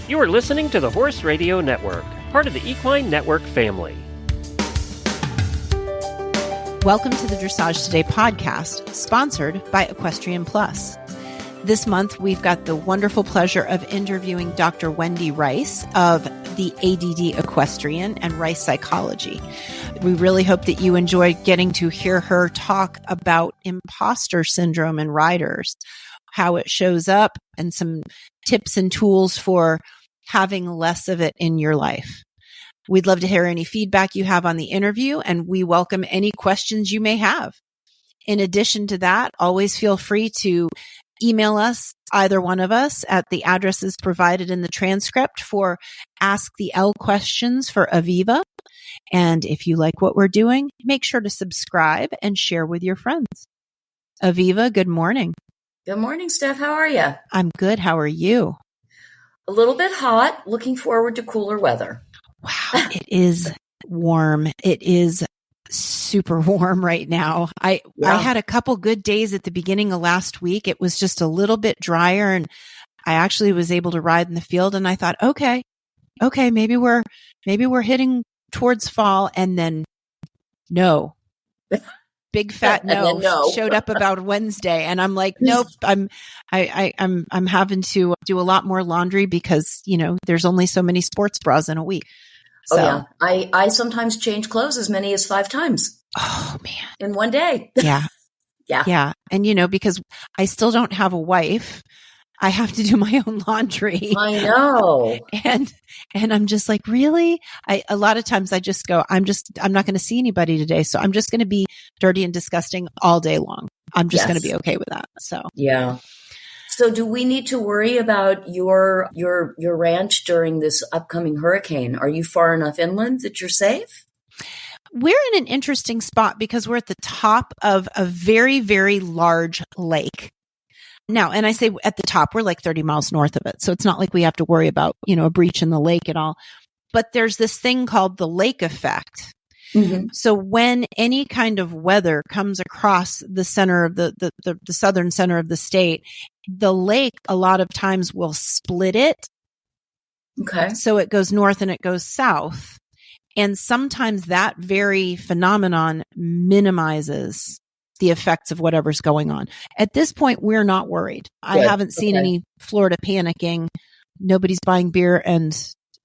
You are listening to the Horse Radio Network, part of the Equine Network family. Welcome to the Dressage Today podcast, sponsored by Equestrian Plus. This month, we've got the wonderful pleasure of interviewing Dr. Wendy Rice of the ADD Equestrian and Rice Psychology. We really hope that you enjoyed getting to hear her talk about imposter syndrome in riders, how it shows up, and some tips and tools for having less of it in your life. We'd love to hear any feedback you have on the interview, and we welcome any questions you may have. In addition to that, always feel free to email us, either one of us, at the addresses provided in the transcript for Ask the L questions for Aviva. And if you like what we're doing, make sure to subscribe and share with your friends. Aviva, good morning. Good morning, Steph. How are you? I'm good. How are you? A little bit hot. Looking forward to cooler weather. Wow, it is warm. It is super warm right now. I had a couple good days at the beginning of last week. It was just a little bit drier, and I actually was able to ride in the field, and I thought, okay, maybe we're heading towards fall. And then no. Big fat no showed up about Wednesday, and I'm like, nope. I'm having to do a lot more laundry because there's only so many sports bras in a week. So, oh yeah, I sometimes change clothes as many as 5 times. Oh man, in one day. Yeah, yeah. And because I still don't have a wife, I have to do my own laundry. I know. And I'm just like, really? A lot of times I just go, I'm not going to see anybody today. So I'm just going to be dirty and disgusting all day long. I'm just going to be okay with that. So, yeah. So do we need to worry about your ranch during this upcoming hurricane? Are you far enough inland that you're safe? We're in an interesting spot because we're at the top of a very, very large lake. Now, and I say at the top, we're like 30 miles north of it. So it's not like we have to worry about, a breach in the lake at all. But there's this thing called the lake effect. Mm-hmm. So when any kind of weather comes across the center of the southern center of the state, the lake a lot of times will split it. Okay. So it goes north and it goes south. And sometimes that very phenomenon minimizes the effects of whatever's going on. At this point, we're not worried. Good. I haven't seen any Florida panicking. Nobody's buying beer and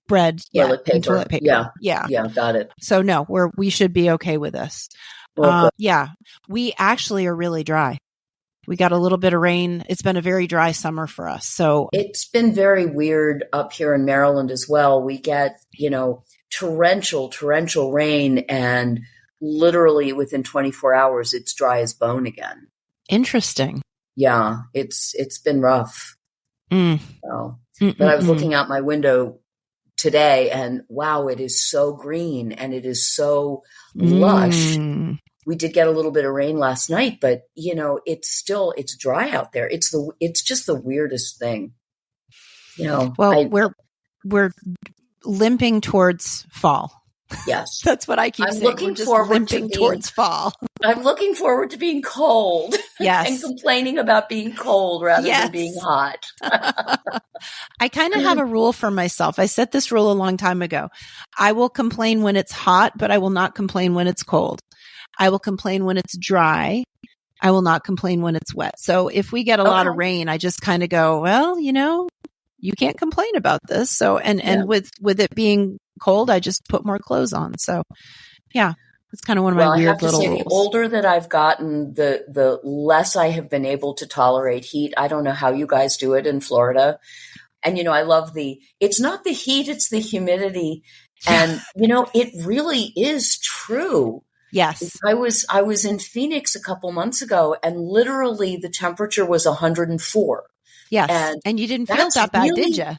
bread toilet paper. And toilet paper. Yeah, got it. So no, we should be okay with this. Yeah, we actually are really dry. We got a little bit of rain. It's been a very dry summer for us. So it's been very weird up here in Maryland as well. We get, torrential rain, and literally within 24 hours, it's dry as bone again. Interesting. Yeah, it's been rough. So, but I was looking out my window today, and wow, it is so green and it is so lush. We did get a little bit of rain last night, but it's dry out there. It's just the weirdest thing. Well, we're limping towards fall. Yes. That's what I keep saying. Looking forward towards fall. I'm looking forward to being cold. Yes. And complaining about being cold rather than being hot. I kind of have a rule for myself. I set this rule a long time ago. I will complain when it's hot, but I will not complain when it's cold. I will complain when it's dry. I will not complain when it's wet. So if we get a lot of rain, I just kind of go, well, you can't complain about this. So, and with it being cold, I just put more clothes on. So yeah, it's kind of one of my weird little rules. The older that I've gotten, the less I have been able to tolerate heat. I don't know how you guys do it in Florida. And, I love it's not the heat, it's the humidity. And, it really is true. Yes. I was in Phoenix a couple months ago, and literally the temperature was 104. Yes. And you didn't feel that bad, did you?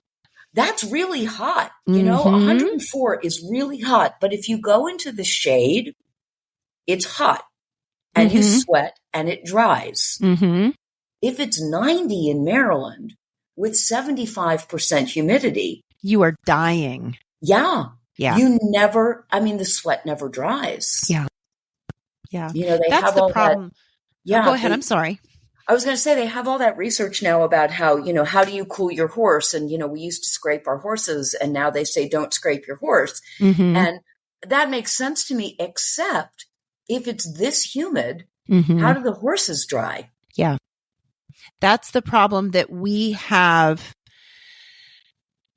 That's really hot. 104 is really hot. But if you go into the shade, it's hot and you sweat and it dries. Mm-hmm. If it's 90 in Maryland with 75% humidity, you are dying. Yeah. Yeah. The sweat never dries. Yeah. Yeah. They That's have the all problem. That, yeah. Go ahead. I'm sorry. I was going to say they have all that research now about how, how do you cool your horse? And, we used to scrape our horses, and now they say don't scrape your horse. Mm-hmm. And that makes sense to me, except if it's this humid, Mm-hmm. how do the horses dry? Yeah. That's the problem that we have,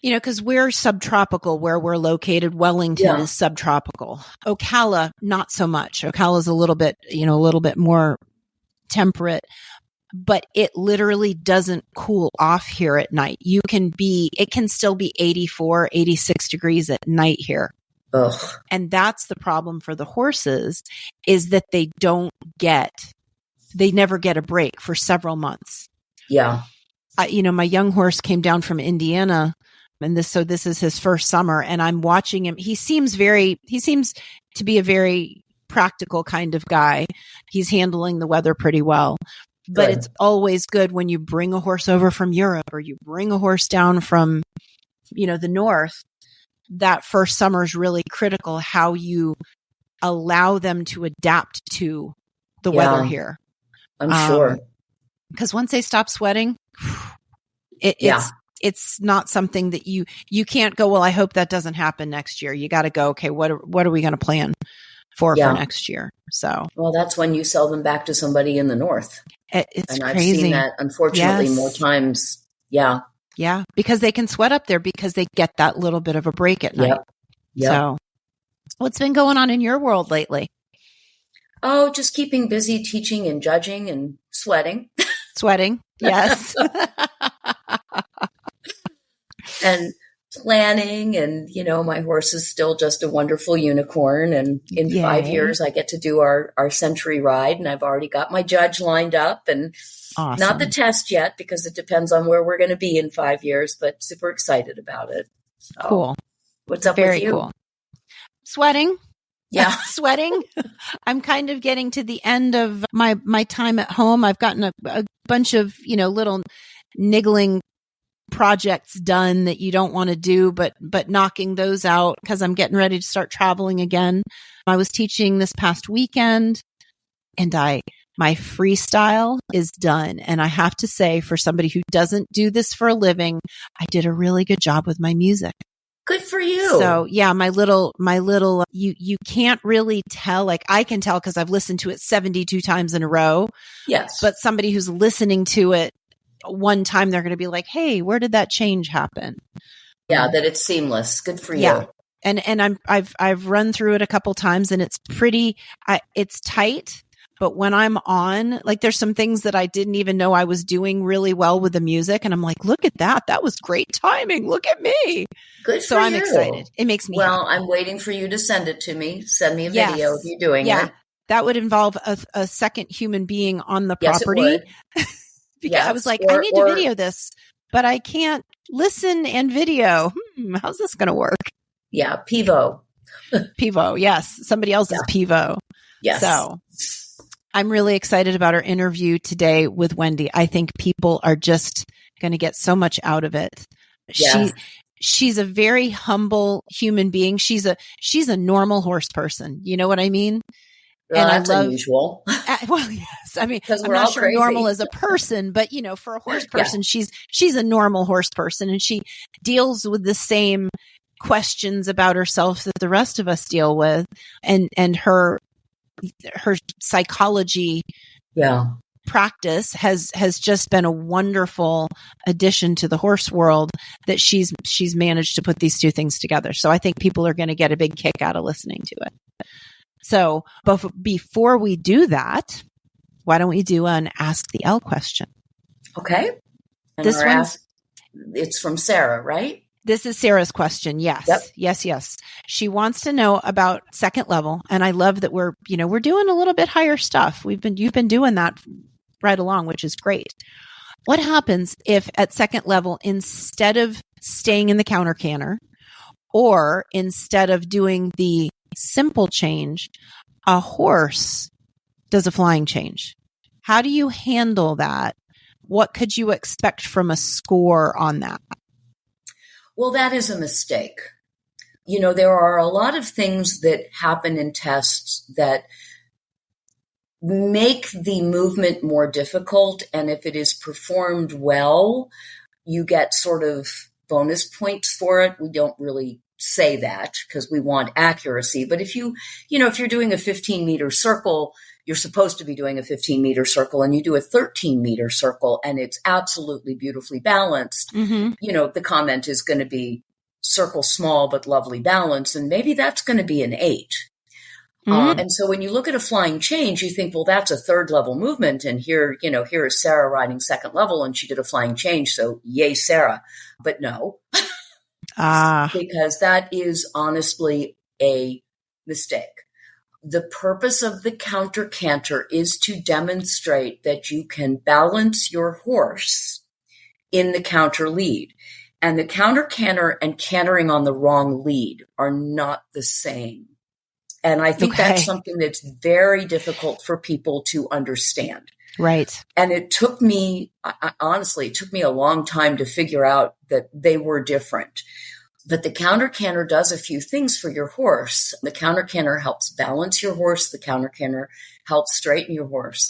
because we're subtropical where we're located. Wellington is subtropical. Ocala, not so much. Ocala is a little bit more temperate, but it literally doesn't cool off here at night. It can still be 84, 86 degrees at night here. Ugh. And that's the problem for the horses, is that they never get a break for several months. Yeah. My young horse came down from Indiana, and this is his first summer, and I'm watching him. He seems to be a very practical kind of guy. He's handling the weather pretty well. But It's always good when you bring a horse over from Europe, or you bring a horse down from, the north. That first summer is really critical, how you allow them to adapt to the weather here. I'm sure. Because once they stop sweating, it's not something that you can't go, well, I hope that doesn't happen next year. You got to go, okay, what are we going to plan for next year? So, well, that's when you sell them back to somebody in the north. It's and crazy. I've seen that, unfortunately, more times. Yeah. Yeah. Because they can sweat up there because they get that little bit of a break at night. Yep. So what's been going on in your world lately? Oh, just keeping busy teaching and judging and sweating. Sweating. Yes. And planning, and, my horse is still just a wonderful unicorn. And in 5 years, I get to do our century ride, and I've already got my judge lined up, and awesome. Not the test yet, because it depends on where we're going to be in 5 years, but super excited about it. So, cool. What's up Very with you? Cool. Sweating. Yeah. Sweating. I'm kind of getting to the end of my time at home. I've gotten a bunch of, little niggling projects done that you don't want to do, but knocking those out because I'm getting ready to start traveling again. I was teaching this past weekend, and my freestyle is done. And I have to say, for somebody who doesn't do this for a living, I did a really good job with my music. Good for you. So yeah, my little, you can't really tell, like I can tell because I've listened to it 72 times in a row. Yes. But somebody who's listening to it one time, they're going to be like, hey, where did that change happen? Yeah, that it's seamless. Good for you. Yeah. And I've run through it a couple times, and it's pretty, it's tight. But when I'm on, like, there's some things that I didn't even know I was doing really well with the music. And I'm like, look at that. That was great timing. Look at me. Good for you. So I'm excited. It makes me happy. I'm waiting for you to send it to me. Send me a video of you doing it. That would involve a second human being on the property. Yes, it would. Because I was like, I need to video this, but I can't listen and video. How's this going to work? Yeah. Pivo. Pivo. Yes. Somebody else's Pivo. Yes. So I'm really excited about our interview today with Wendy. I think people are just going to get so much out of it. Yeah. She's a very humble human being. She's a normal horse person. You know what I mean? Well, and that's unusual. Well, yes. I mean, I'm not sure crazy. Normal as a person, but for a horse person, she's a normal horse person, and she deals with the same questions about herself that the rest of us deal with, and her psychology practice has just been a wonderful addition to the horse world, that she's managed to put these two things together. So I think people are going to get a big kick out of listening to it. So before we do that, why don't we do an Ask the L question? Okay. And this one, it's from Sarah, right? This is Sarah's question. Yes. Yep. Yes. She wants to know about second level. And I love that we're doing a little bit higher stuff. You've been doing that right along, which is great. What happens if at second level, instead of staying in the counter canter, or instead of doing the simple change, a horse does a flying change? How do you handle that? What could you expect from a score on that? Well, that is a mistake. There are a lot of things that happen in tests that make the movement more difficult. And if it is performed well, you get sort of bonus points for it. We don't really say that because we want accuracy. But if if you're doing a 15-meter circle, you're supposed to be doing a 15-meter circle, and you do a 13-meter circle and it's absolutely beautifully balanced, the comment is going to be circle small but lovely balance. And maybe that's going to be an 8. And so when you look at a flying change, you think, well, that's a 3rd level movement. And here is Sarah riding 2nd level and she did a flying change. So yay, Sarah. But no, because that is honestly a mistake. The purpose of the counter canter is to demonstrate that you can balance your horse in the counter lead. And the counter canter and cantering on the wrong lead are not the same. And I think that's something that's very difficult for people to understand. Right. And it took me, honestly, a long time to figure out that they were different. But the counter canter does a few things for your horse. The counter canter helps balance your horse. The counter canter helps straighten your horse.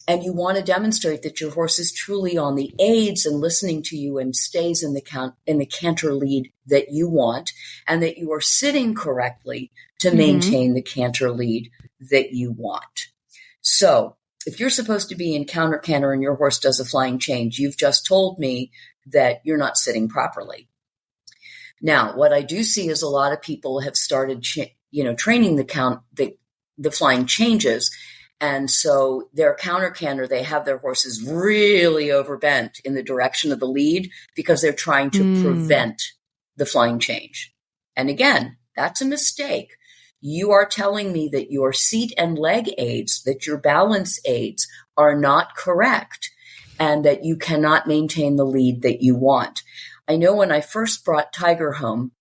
And you want to demonstrate that your horse is truly on the aids and listening to you and stays in the canter lead that you want, and that you are sitting correctly to maintain the canter lead that you want. So if you're supposed to be in counter canter and your horse does a flying change, you've just told me that you're not sitting properly. Now, what I do see is a lot of people have started, training the flying changes. And so their counter canter, they have their horses really overbent in the direction of the lead because they're trying to prevent the flying change. And again, that's a mistake. You are telling me that your seat and leg aids, that your balance aids are not correct, and that you cannot maintain the lead that you want. I know when I first brought Tiger home,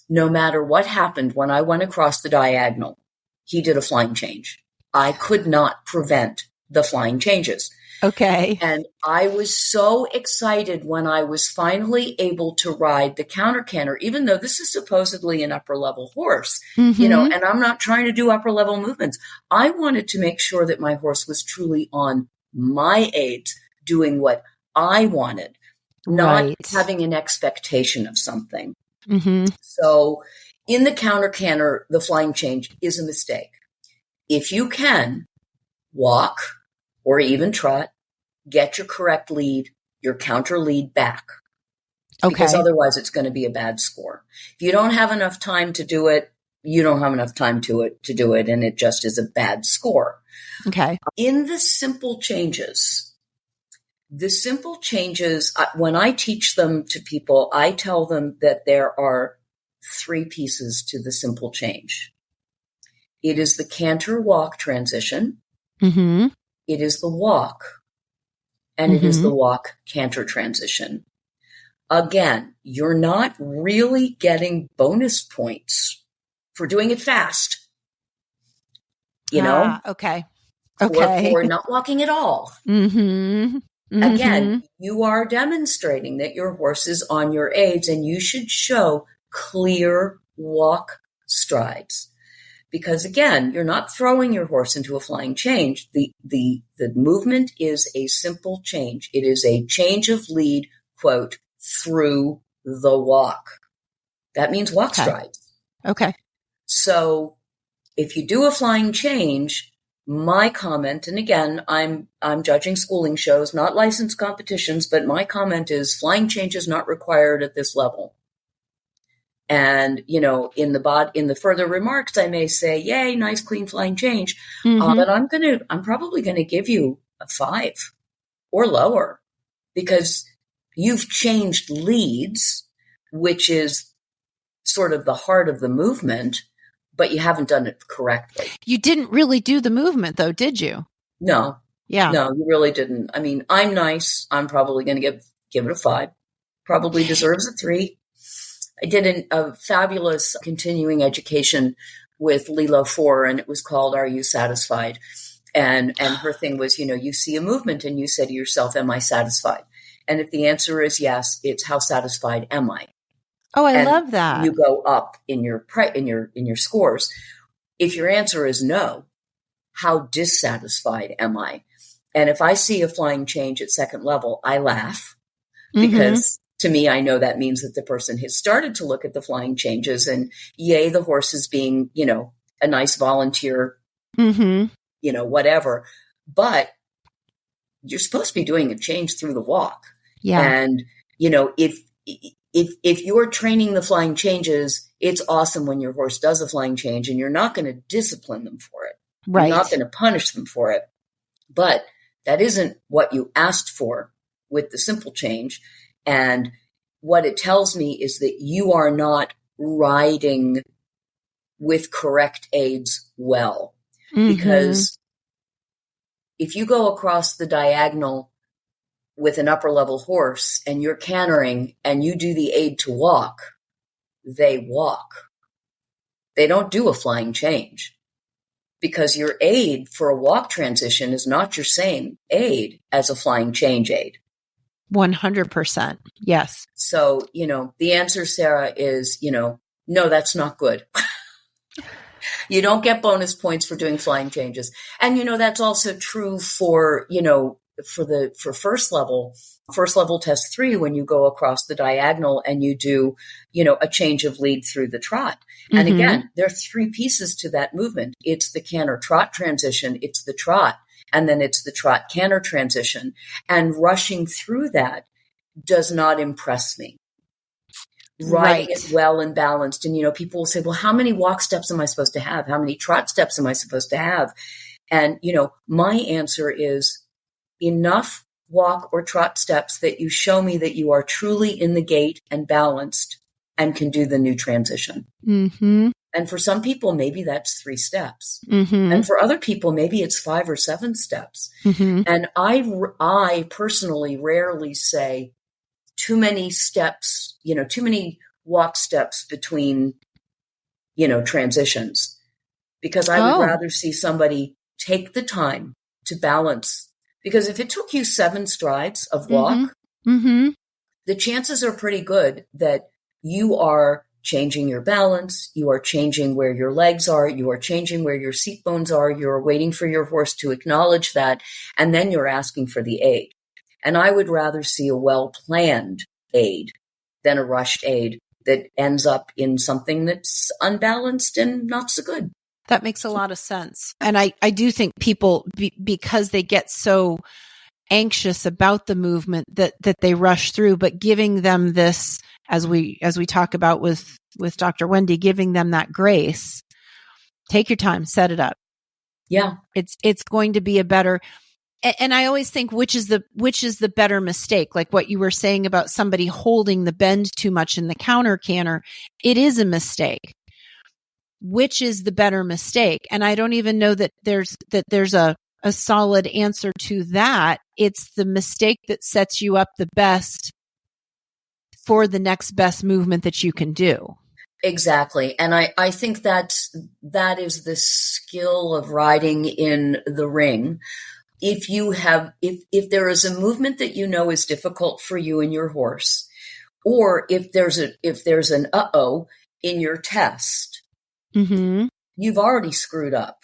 no matter what happened, when I went across the diagonal, he did a flying change. I could not prevent the flying changes. Okay. And I was so excited when I was finally able to ride the counter canter, even though this is supposedly an upper level horse, and I'm not trying to do upper level movements. I wanted to make sure that my horse was truly on my aids, doing what I wanted, not having an expectation of something. So in the counter canter, the flying change is a mistake. If you can walk or even trot, get your correct lead, your counter lead back. Okay. Because otherwise it's going to be a bad score. If you don't have enough time to do it, you don't have enough time to do it, and it just is a bad score. Okay. In the simple changes, when I teach them to people, I tell them that there are 3 pieces to the simple change. It is the canter walk transition. It is the walk. And it is the walk canter transition. Again, you're not really getting bonus points for doing it fast. Okay. Or not walking at all. Again, you are demonstrating that your horse is on your aids, and you should show clear walk strides. Because again, you're not throwing your horse into a flying change. The movement is a simple change. It is a change of lead, quote, through the walk. That means walk strides. Okay. So if you do a flying change, my comment, and again, I'm judging schooling shows, not licensed competitions, but my comment is flying change is not required at this level. And, in the further remarks, I may say, yay, nice, clean flying change. But I'm probably going to give you a 5 or lower, because you've changed leads, which is sort of the heart of the movement, but you haven't done it correctly. You didn't really do the movement though, did you? No. Yeah. No, you really didn't. I mean, I'm nice. I'm probably going to give it a 5. Probably deserves a 3. I did a fabulous continuing education with Lilo 4, and it was called Are You Satisfied? And her thing was, you see a movement and you say to yourself, am I satisfied? And if the answer is yes, it's how satisfied am I? Oh, I love that. You go up in your scores. If your answer is no, how dissatisfied am I? And if I see a flying change at second level, I laugh because to me, I know that means that the person has started to look at the flying changes, and yay, the horse is being, a nice volunteer, whatever. But you're supposed to be doing a change through the walk. Yeah. And, if you're training the flying changes, it's awesome when your horse does a flying change, and you're not going to discipline them for it. Right. You're not going to punish them for it. But that isn't what you asked for with the simple change. And what it tells me is that you are not riding with correct aids well. Because if you go across the diagonal with an upper level horse and you're cantering and you do the aid to walk, they walk. They don't do a flying change. Because your aid for a walk transition is not your same aid as a flying change aid. 100%. Yes. So, the answer, Sarah, is, no, that's not good. You don't get bonus points for doing flying changes. And, that's also true for, for first level test 3, when you go across the diagonal and you do, a change of lead through the trot. And again, there are 3 pieces to that movement. It's the canter trot transition. It's the trot. And then it's the trot canter transition. And rushing through that does not impress me. Riding it well and balanced. And, people will say, well, how many walk steps am I supposed to have? How many trot steps am I supposed to have? And, my answer is enough walk or trot steps that you show me that you are truly in the gait and balanced and can do the new transition. And for some people, maybe that's 3 steps. And for other people, maybe it's 5 or 7 steps. And I personally rarely say too many steps, too many walk steps between, transitions, because I would rather see somebody take the time to balance. Because if it took you 7 strides of walk, the chances are pretty good that you are changing your balance, you are changing where your legs are, you are changing where your seat bones are, you're waiting for your horse to acknowledge that, and then you're asking for the aid. And I would rather see a well-planned aid than a rushed aid that ends up in something that's unbalanced and not so good. That makes a lot of sense. And I do think people, because they get so anxious about the movement that they rush through, but giving them this, as we talk about with Dr. Wendy, giving them that grace, take your time, set it up. Yeah. It's going to be a better, and I always think, which is the better mistake? Like what you were saying about somebody holding the bend too much in the counter canter. It is a mistake. Which is the better mistake? And I don't even know that there's a solid answer to that. It's the mistake that sets you up the best for the next best movement that you can do. Exactly. And I think that is the skill of riding in the ring. If there is a movement that is difficult for you and your horse, or if there's an in your test, you've already screwed up.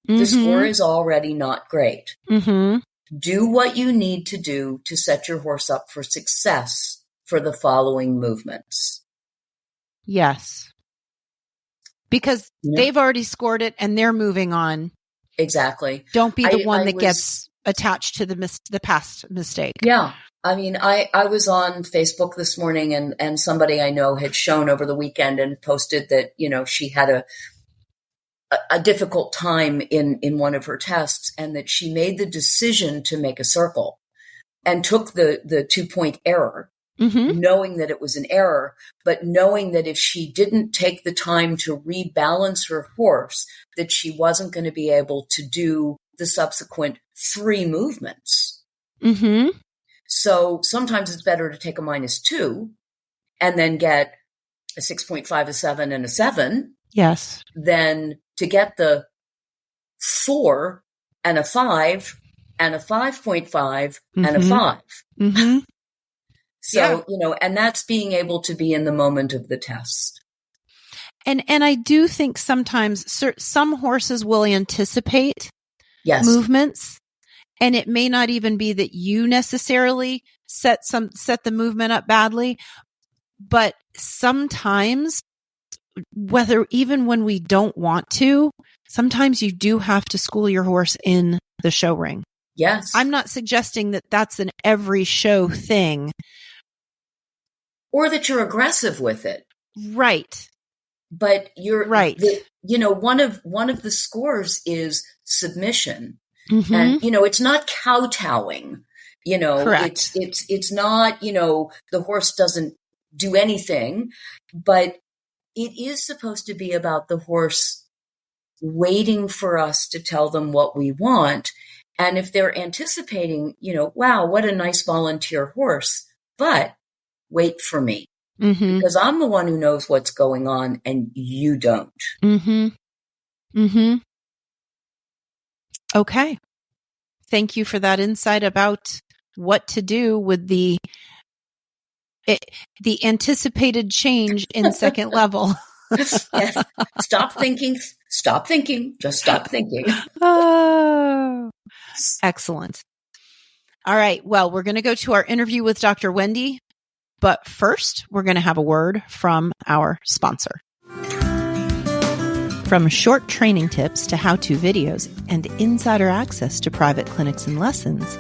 The score is already not great. Do what you need to do to set your horse up for success for the following movements. Yes. Because they've already scored it and they're moving on. Exactly. Don't be the one that gets attached to the past mistake. Yeah. I mean, I was on Facebook this morning and somebody I know had shown over the weekend and posted that, she had a difficult time in one of her tests, and that she made the decision to make a circle and took the 2-point error, knowing that it was an error, but knowing that if she didn't take the time to rebalance her horse, that she wasn't going to be able to do the subsequent 3 movements. So sometimes it's better to take a -2 and then get a 6.5, a 7, and a 7. Yes. Than to get the 4 and a 5 and a 5.5 and a 5. So, and that's being able to be in the moment of the test. And I do think sometimes some horses will anticipate movements. And it may not even be that you necessarily set the movement up badly, but sometimes, even when we don't want to, sometimes you do have to school your horse in the show ring. Yes. I'm not suggesting that that's an every show thing. Or that you're aggressive with it. Right. But you're right. One of the scores is submission. Mm-hmm. And, it's not kowtowing, Correct. it's not, the horse doesn't do anything, but it is supposed to be about the horse waiting for us to tell them what we want. And if they're anticipating, wow, what a nice volunteer horse, but wait for me because I'm the one who knows what's going on and you don't. Mm-hmm. Mm-hmm. Okay. Thank you for that insight about what to do with the anticipated change in second level. Yes. Stop thinking. Just stop thinking. Oh, excellent. All right. Well, we're going to go to our interview with Dr. Wendy, but first we're going to have a word from our sponsor. From short training tips to how-to videos and insider access to private clinics and lessons,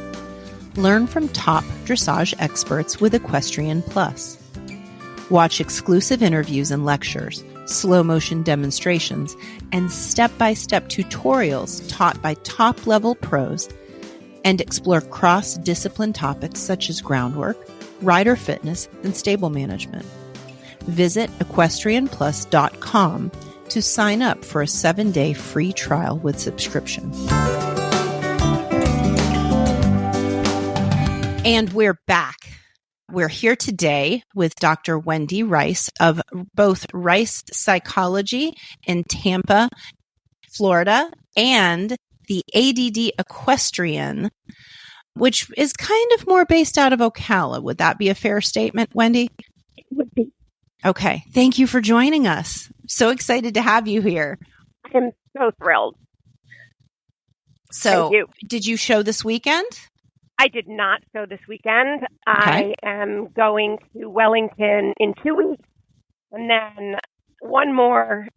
learn from top dressage experts with Equestrian Plus. Watch exclusive interviews and lectures, slow motion demonstrations, and step-by-step tutorials taught by top-level pros, and explore cross-discipline topics such as groundwork, rider fitness, and stable management. Visit equestrianplus.com to sign up for a 7-day free trial with subscription. And we're back. We're here today with Dr. Wendy Rice of both Rice Psychology in Tampa, Florida, and the ADD Equestrian, which is kind of more based out of Ocala. Would that be a fair statement, Wendy? It would be. Okay. Thank you for joining us. So excited to have you here. I am so thrilled. So, did you show this weekend? I did not show this weekend. Okay. I am going to Wellington in 2 weeks, and then one more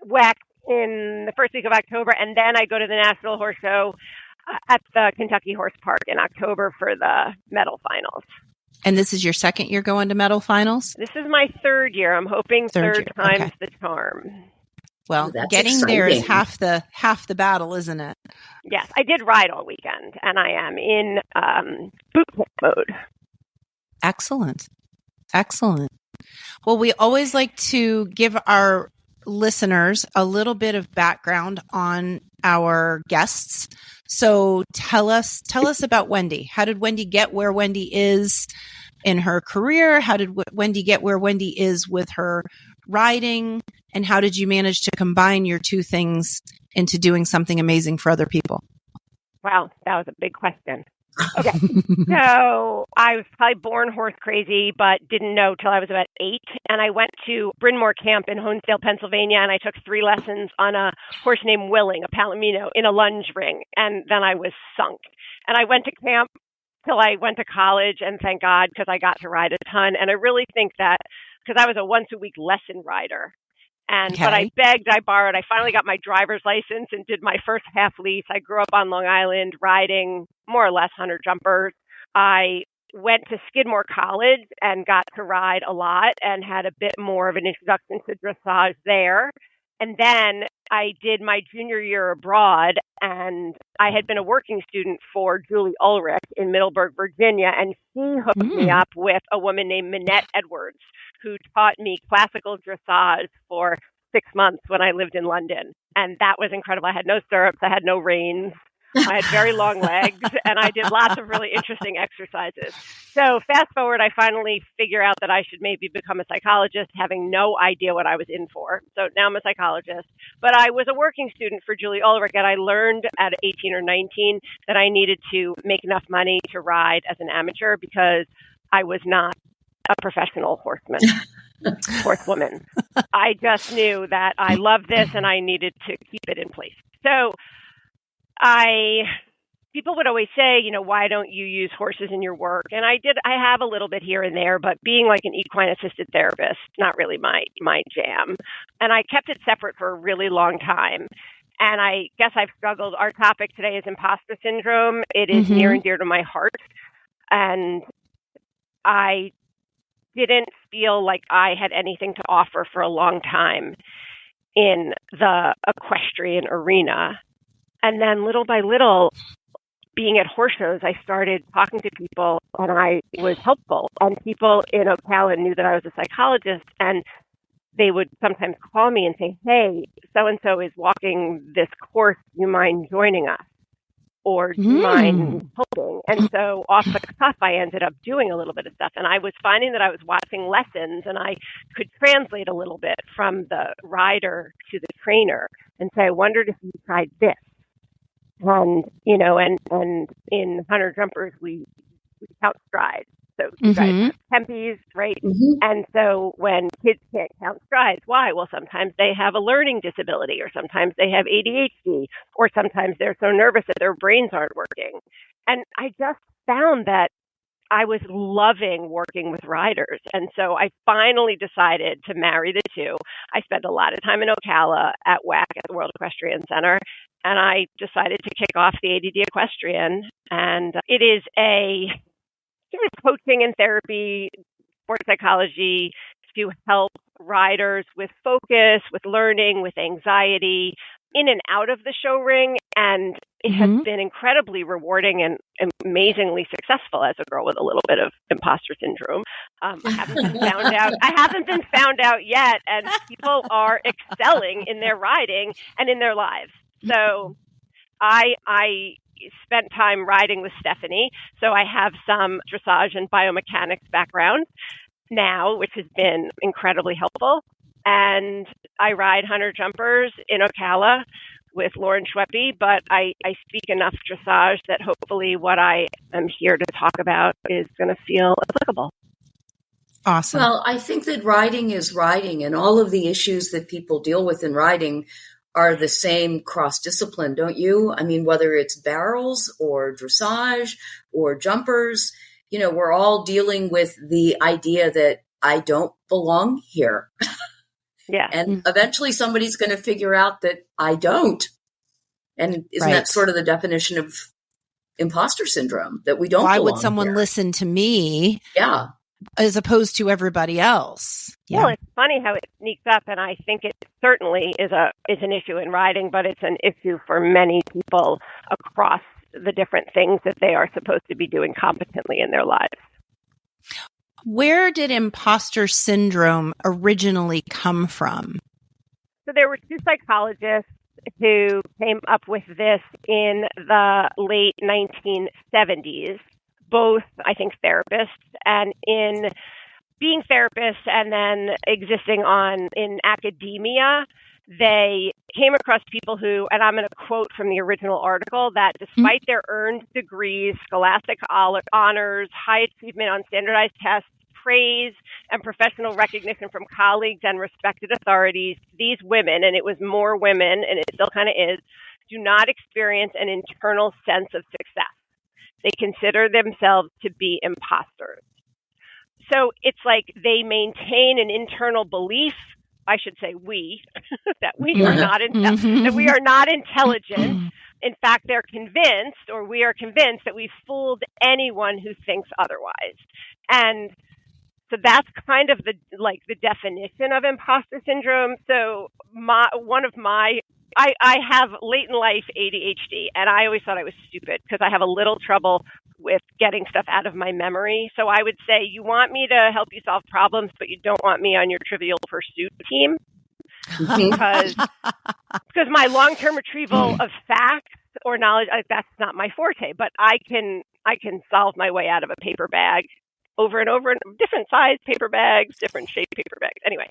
WEC in the first week of October, and then I go to the National Horse Show at the Kentucky Horse Park in October for the medal finals. And this is your second year going to medal finals? This is my third year. I'm hoping third time's the charm. Well, that's getting exciting. there is half the battle, isn't it? Yes, I did ride all weekend, and I am in boot camp mode. Excellent. Well, we always like to give our listeners a little bit of background on our guests. So tell us about Wendy. How did Wendy get where Wendy is in her career? How did Wendy get where Wendy is with her riding? And how did you manage to combine your two things into doing something amazing for other people? Wow, that was a big question. Okay, so I was probably born horse crazy, but didn't know till I was about 8. And I went to Bryn Mawr Camp in Honesdale, Pennsylvania, and I took 3 lessons on a horse named Willing, a Palomino, in a lunge ring. And then I was sunk. And I went to camp till I went to college, and thank God, because I got to ride a ton. And I really think that because I was a once-a-week lesson rider. But I begged, I borrowed. I finally got my driver's license and did my first half lease. I grew up on Long Island riding more or less hunter jumpers. I went to Skidmore College and got to ride a lot and had a bit more of an introduction to dressage there. And then I did my junior year abroad, and I had been a working student for Julie Ulrich in Middleburg, Virginia, and she hooked me up with a woman named Minette Edwards, who taught me classical dressage for 6 months when I lived in London. And that was incredible. I had no stirrups. I had no reins. I had very long legs, and I did lots of really interesting exercises. So fast forward, I finally figure out that I should maybe become a psychologist, having no idea what I was in for. So now I'm a psychologist. But I was a working student for Julie Ulrich, and I learned at 18 or 19 that I needed to make enough money to ride as an amateur because I was not a professional horsewoman. I just knew that I loved this and I needed to keep it in place. So people would always say, why don't you use horses in your work? And I have a little bit here and there, but being like an equine assisted therapist, not really my jam. And I kept it separate for a really long time. And I guess I've struggled. Our topic today is imposter syndrome. It is near and dear to my heart. And I didn't feel like I had anything to offer for a long time in the equestrian arena. And then little by little, being at horse shows, I started talking to people and I was helpful. And people in Ocala knew that I was a psychologist, and they would sometimes call me and say, hey, so-and-so is walking this course. Do you mind joining us? Or do you mind helping? And so off the cuff, I ended up doing a little bit of stuff. And I was finding that I was watching lessons and I could translate a little bit from the rider to the trainer and say, I wondered if you tried this. And, and in Hunter Jumpers, we count strides. So you guys have tempies, right? And so when kids can't count strides, why? Well, sometimes they have a learning disability, or sometimes they have ADHD, or sometimes they're so nervous that their brains aren't working. And I just found that I was loving working with riders. And so I finally decided to marry the two. I spent a lot of time in Ocala at WEC, at the World Equestrian Center, and I decided to kick off the ADD Equestrian. And it is a sort of coaching and therapy, sports psychology to help riders with focus, with learning, with anxiety, in and out of the show ring. And it has been incredibly rewarding and amazingly successful as a girl with a little bit of imposter syndrome. I haven't been found out yet, and people are excelling in their riding and in their lives. So I spent time riding with Stephany, so I have some dressage and biomechanics background now, which has been incredibly helpful. And I ride Hunter Jumpers in Ocala with Lauren Schweppe, but I speak enough dressage that hopefully what I am here to talk about is going to feel applicable. Awesome. Well, I think that riding is riding, and all of the issues that people deal with in riding are the same cross-discipline, don't you? I mean, whether it's barrels or dressage or jumpers, we're all dealing with the idea that I don't belong here. Yeah. And eventually somebody's going to figure out that I don't. And isn't that sort of the definition of imposter syndrome, that we don't belong? Why would someone listen to me? Yeah. As opposed to everybody else. Yeah. Well, it's funny how it sneaks up, and I think it certainly is an issue in riding, but it's an issue for many people across the different things that they are supposed to be doing competently in their lives. Where did imposter syndrome originally come from? So there were two psychologists who came up with this in the late 1970s, both, I think, therapists. And in being therapists and then existing in academia, they came across people who, and I'm going to quote from the original article, that despite their earned degrees, scholastic honors, high achievement on standardized tests, praise, and professional recognition from colleagues and respected authorities, these women, and it was more women, and it still kind of is, do not experience an internal sense of success. They consider themselves to be imposters. So it's like they maintain an internal belief, I should say we, that we are not that we are not intelligent. In fact, they're convinced, or we are convinced, that we've fooled anyone who thinks otherwise. And so that's kind of the definition of imposter syndrome. So I have late in life ADHD, and I always thought I was stupid because I have a little trouble with getting stuff out of my memory. So I would say, you want me to help you solve problems, but you don't want me on your Trivial Pursuit team, because my long-term retrieval of facts or knowledge, that's not my forte. But I can solve my way out of a paper bag over and over, different size paper bags, different shaped paper bags. Anyway,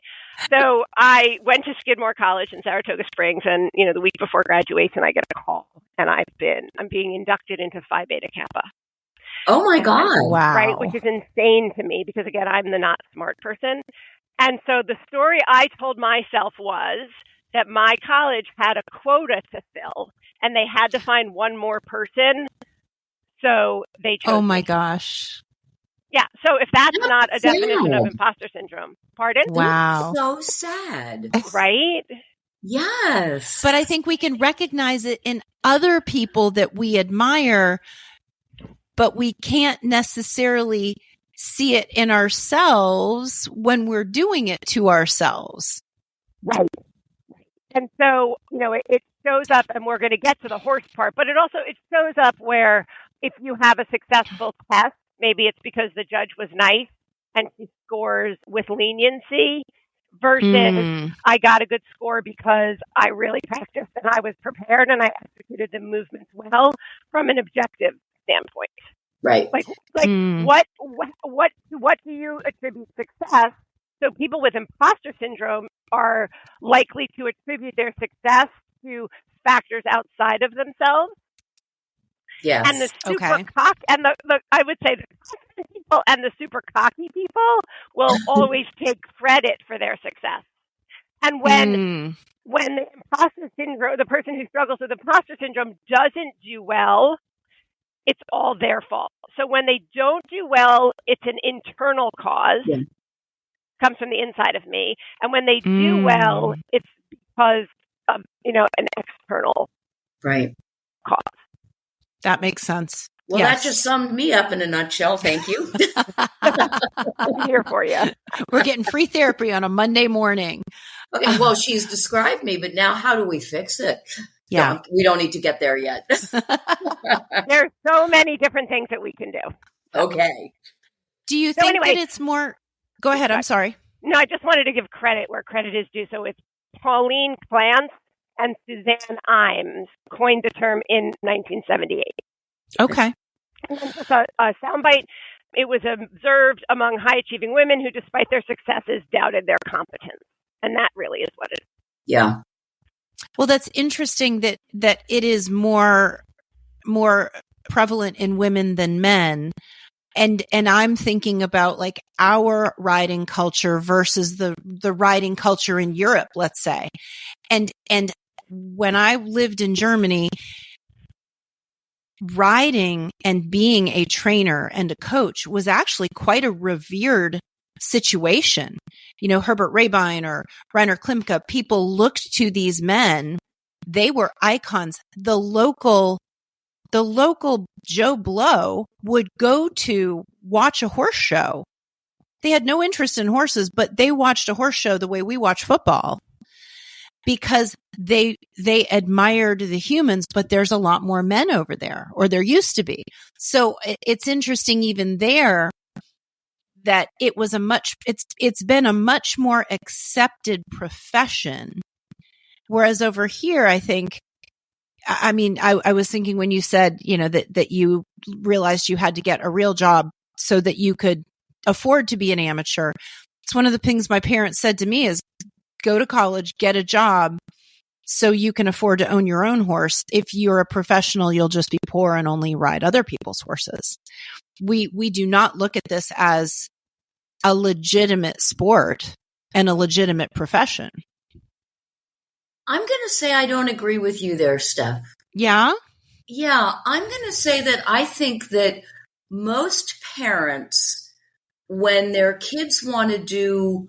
so I went to Skidmore College in Saratoga Springs, and the week before graduation, I get a call, and I'm being inducted into Phi Beta Kappa. Oh my God! Wow! Right, which is insane to me because, again, I'm the not smart person. And so the story I told myself was that my college had a quota to fill, and they had to find one more person. So they chose Oh my me. gosh. Yeah. So if that's not a definition of imposter syndrome, pardon? Wow. So sad. Right? Yes. But I think we can recognize it in other people that we admire, but we can't necessarily see it in ourselves when we're doing it to ourselves. Right. And so, it shows up, and we're going to get to the horse part, but it shows up where if you have a successful test, maybe it's because the judge was nice and she scores with leniency versus I got a good score because I really practiced and I was prepared and I executed the movements well from an objective standpoint. Right. Like what do you attribute success? So people with imposter syndrome are likely to attribute their success to factors outside of themselves. Yes. And the super and the I would say the confident people and the super cocky people will always take credit for their success. And when the imposter syndrome, the person who struggles with imposter syndrome doesn't do well, it's all their fault. So when they don't do well, it's an internal cause. Yeah. Comes from the inside of me. And when they do well, it's because of, an external cause. That makes sense. Well, that just summed me up in a nutshell. Thank you. I'm here for you. We're getting free therapy on a Monday morning. Okay, well, she's described me, but now how do we fix it? Yeah. No, we don't need to get there yet. There's so many different things that we can do. Okay. Do you think that it's more... Go ahead. I'm sorry. No, I just wanted to give credit where credit is due. So it's Pauline Clance and Suzanne Imes coined the term in 1978. Okay. And then just a soundbite. It was observed among high-achieving women who, despite their successes, doubted their competence. And that really is what it is. Yeah. Well, that's interesting that it is more prevalent in women than men. And I'm thinking about like our riding culture versus the riding culture in Europe, let's say. And when I lived in Germany, riding and being a trainer and a coach was actually quite a revered situation. Herbert Rabine or Rainer Klimke, people looked to these men. They were icons. The local Joe Blow would go to watch a horse show. They had no interest in horses, but they watched a horse show the way we watch football because they admired the humans, but there's a lot more men over there, or there used to be. So it's interesting even there that it's been a much more accepted profession. Whereas over here, I think, I was thinking when you said, that you realized you had to get a real job so that you could afford to be an amateur. It's one of the things my parents said to me is go to college, get a job so you can afford to own your own horse. If you're a professional, you'll just be poor and only ride other people's horses. We do not look at this as a legitimate sport and a legitimate profession. I'm going to say I don't agree with you there, Steph. Yeah? Yeah, I'm going to say that I think that most parents, when their kids want to do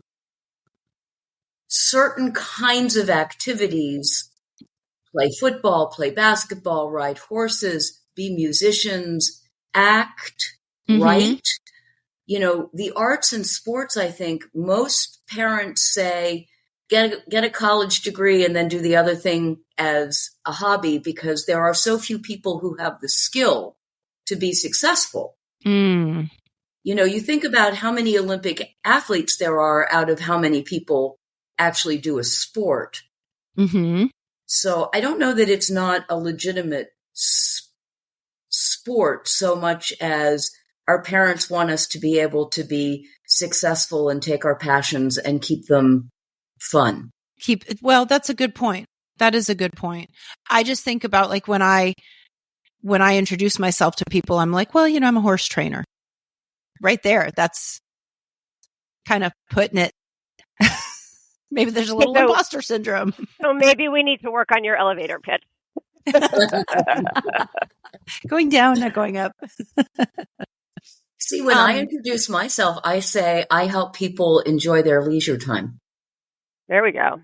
certain kinds of activities, play football, play basketball, ride horses, be musicians, act, write, the arts and sports, I think most parents say, get a college degree and then do the other thing as a hobby because there are so few people who have the skill to be successful. You think about how many Olympic athletes there are out of how many people actually do a sport. Mm-hmm. So I don't know that it's not a legitimate sport so much as our parents want us to be able to be successful and take our passions and keep them fun. Well, that's a good point. That is a good point. I just think about like when I introduce myself to people, I'm like, well, I'm a horse trainer. Right there. That's kind of putting it. Maybe there's a little imposter syndrome. So maybe we need to work on your elevator pitch. Going down, not going up. See, when I introduce myself, I say I help people enjoy their leisure time. There we go.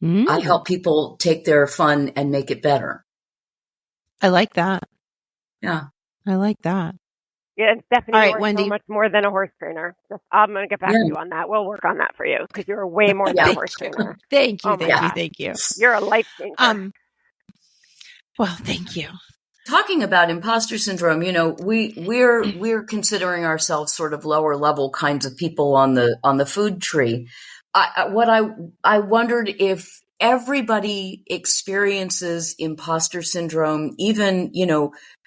I help people take their fun and make it better. I like that. Yeah. I like that. Yeah, Stephany, All right, you're Wendy. so much more than a horse trainer. I'm going to get back to you on that. We'll work on that for you because you're way more than a horse trainer. Thank you. Oh my God. Thank you. You're a life changer. Well, thank you. Talking about imposter syndrome, we're considering ourselves sort of lower level kinds of people on the food tree. I wondered if everybody experiences imposter syndrome, even,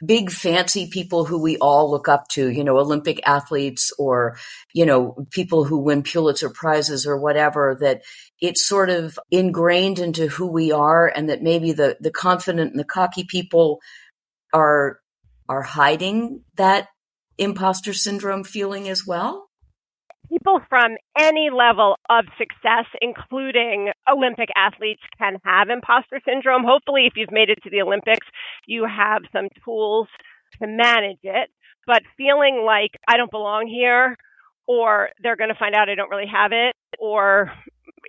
big fancy people who we all look up to, Olympic athletes or, people who win Pulitzer Prizes or whatever, that it's sort of ingrained into who we are, and that maybe the confident and the cocky people are hiding that imposter syndrome feeling as well? People from any level of success, including Olympic athletes, can have imposter syndrome. Hopefully, if you've made it to the Olympics, you have some tools to manage it. But feeling like I don't belong here, or they're going to find out I don't really have it, or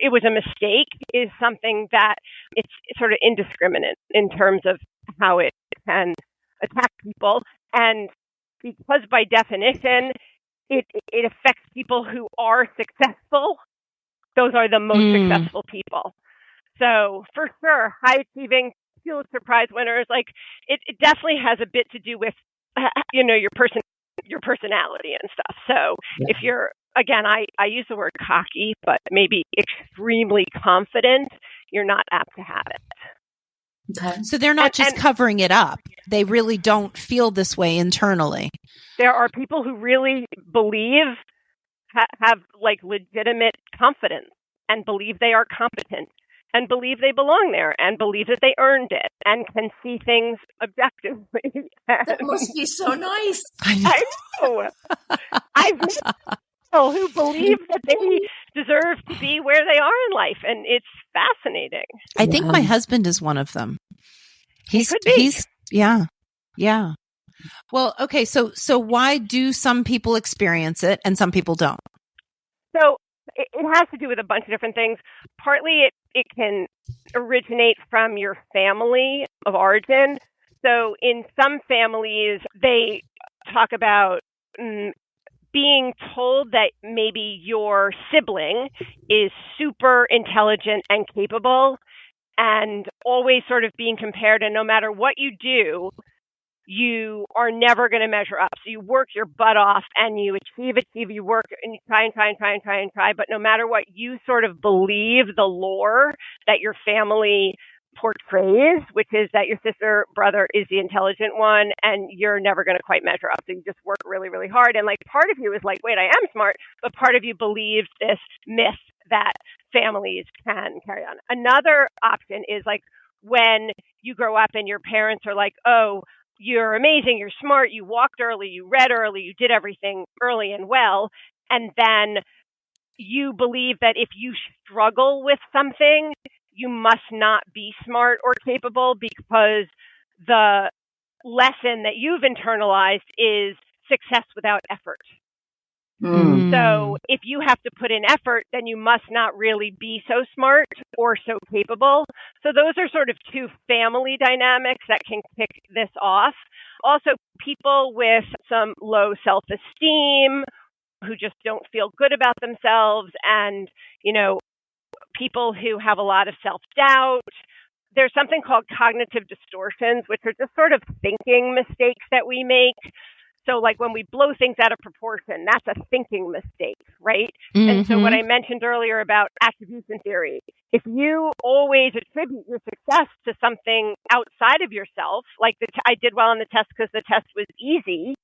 it was a mistake, is something that it's sort of indiscriminate in terms of how it can attack people. And because by definition, it affects people who are successful. Those are the most successful people. So for sure, high achieving Pulitzer Prize winners, like it definitely has a bit to do with, your personality and stuff. So if you're, again, I use the word cocky, but maybe extremely confident, you're not apt to have it. Okay. So they're not just covering it up. They really don't feel this way internally. There are people who really believe, have like legitimate confidence and believe they are competent and believe they belong there and believe that they earned it and can see things objectively. That must be so nice. I know. I've met people who believe that they deserve to be where they are in life, and it's fascinating. I think my husband is one of them. He's yeah. Well, okay. So why do some people experience it and some people don't? So it has to do with a bunch of different things. Partly it can originate from your family of origin. So in some families, they talk about being told that maybe your sibling is super intelligent and capable, and always sort of being compared, and no matter what you do, you are never going to measure up. So you work your butt off and you achieve, you work and you try, but no matter what, you sort of believe the lore that your family portrays, which is that your sister, brother is the intelligent one and you're never going to quite measure up. So you just work really, really hard. And like part of you is like, wait, I am smart, but part of you believes this myth that families can carry on. Another option is like when you grow up and your parents are like, oh, you're amazing, you're smart, you walked early, you read early, you did everything early and well. And then you believe that if you struggle with something, you must not be smart or capable, because the lesson that you've internalized is success without effort. So if you have to put in effort, then you must not really be so smart or so capable. So those are sort of two family dynamics that can kick this off. Also, people with some low self-esteem who just don't feel good about themselves, and, people who have a lot of self-doubt. There's something called cognitive distortions, which are just sort of thinking mistakes that we make. So like when we blow things out of proportion, that's a thinking mistake, right? Mm-hmm. And so what I mentioned earlier about attribution theory, if you always attribute your success to something outside of yourself, like I did well on the test because the test was easy,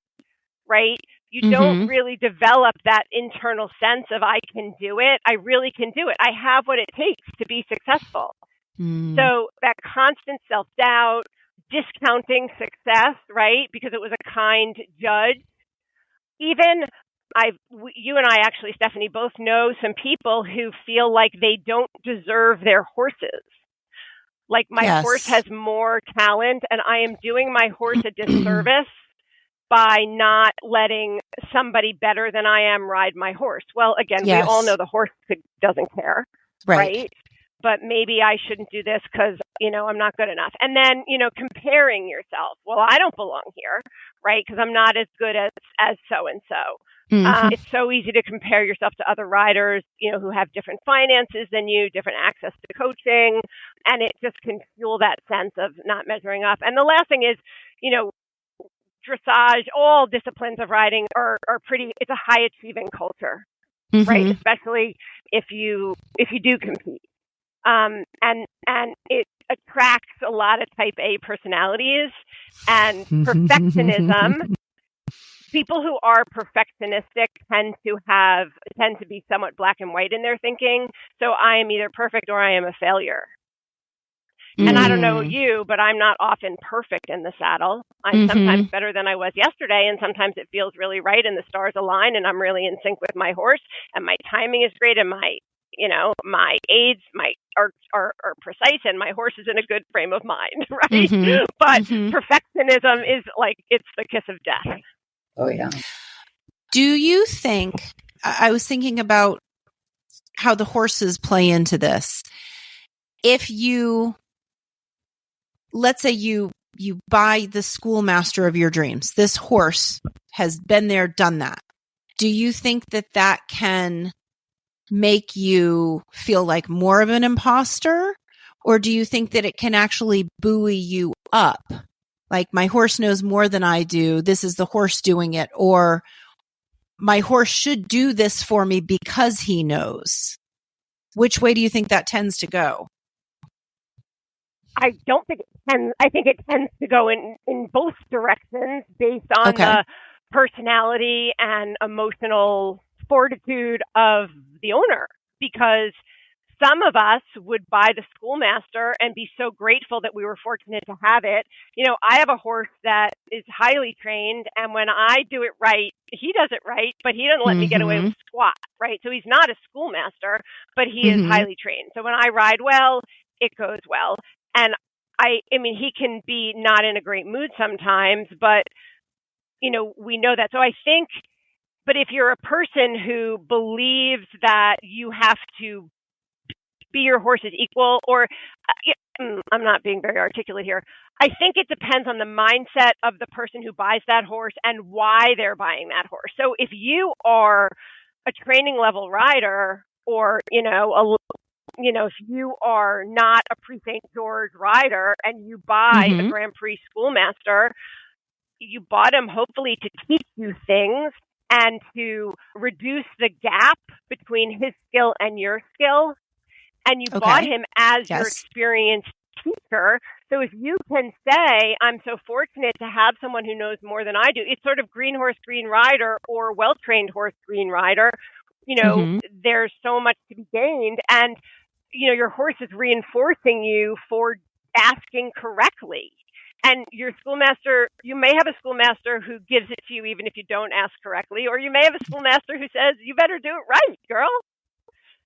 right? You don't really develop that internal sense of I can do it. I really can do it. I have what it takes to be successful. So that constant self-doubt, discounting success, right? Because it was a kind judge. Even you and I actually, Stephany, both know some people who feel like they don't deserve their horses. Like my Yes. horse has more talent, and I am doing my horse a disservice by not letting somebody better than I am ride my horse. Well, again, Yes. we all know the horse doesn't care, Right. right? But maybe I shouldn't do this because, I'm not good enough. And then, comparing yourself. Well, I don't belong here, right? Because I'm not as good as so-and-so. Mhm. It's so easy to compare yourself to other riders, who have different finances than you, different access to coaching, and it just can fuel that sense of not measuring up. And the last thing is, dressage, all disciplines of riding are it's a high achieving culture, right? Mhm. Especially if you do compete. And it attracts a lot of type A personalities and perfectionism. People who are perfectionistic tend to be somewhat black and white in their thinking. So I am either perfect or I am a failure. And I don't know you, but I'm not often perfect in the saddle. I'm sometimes better than I was yesterday, and sometimes it feels really right and the stars align and I'm really in sync with my horse and my timing is great and my aids are precise and my horse is in a good frame of mind, right? But perfectionism is like, it's the kiss of death. Oh, yeah. Do you think, I was thinking about how the horses play into this. If let's say you buy the schoolmaster of your dreams, this horse has been there, done that. Do you think that can make you feel like more of an imposter? Or do you think that it can actually buoy you up? Like, my horse knows more than I do. This is the horse doing it. Or my horse should do this for me because he knows. Which way do you think that tends to go? I don't think it tends. I think it tends to go in both directions based on the personality and emotional fortitude of the owner. Because some of us would buy the schoolmaster and be so grateful that we were fortunate to have it. I have a horse that is highly trained, and when I do it right, he does it right, but he doesn't let me get away with squat, right? So he's not a schoolmaster, but he is highly trained. So when I ride well, it goes well. And I mean, he can be not in a great mood sometimes, but, we know that. So I think, but if you're a person who believes that you have to be your horse's equal, or I'm not being very articulate here. I think it depends on the mindset of the person who buys that horse and why they're buying that horse. So if you are a training level rider, or, if you are not a pre-St. George rider and you buy a Grand Prix schoolmaster, you bought him hopefully to teach you things and to reduce the gap between his skill and your skill. And you bought him as your experienced teacher. So if you can say, I'm so fortunate to have someone who knows more than I do, it's sort of green horse, green rider, or well-trained horse, green rider. There's so much to be gained. And, your horse is reinforcing you for asking correctly. And your schoolmaster, you may have a schoolmaster who gives it to you even if you don't ask correctly, or you may have a schoolmaster who says, you better do it right, girl.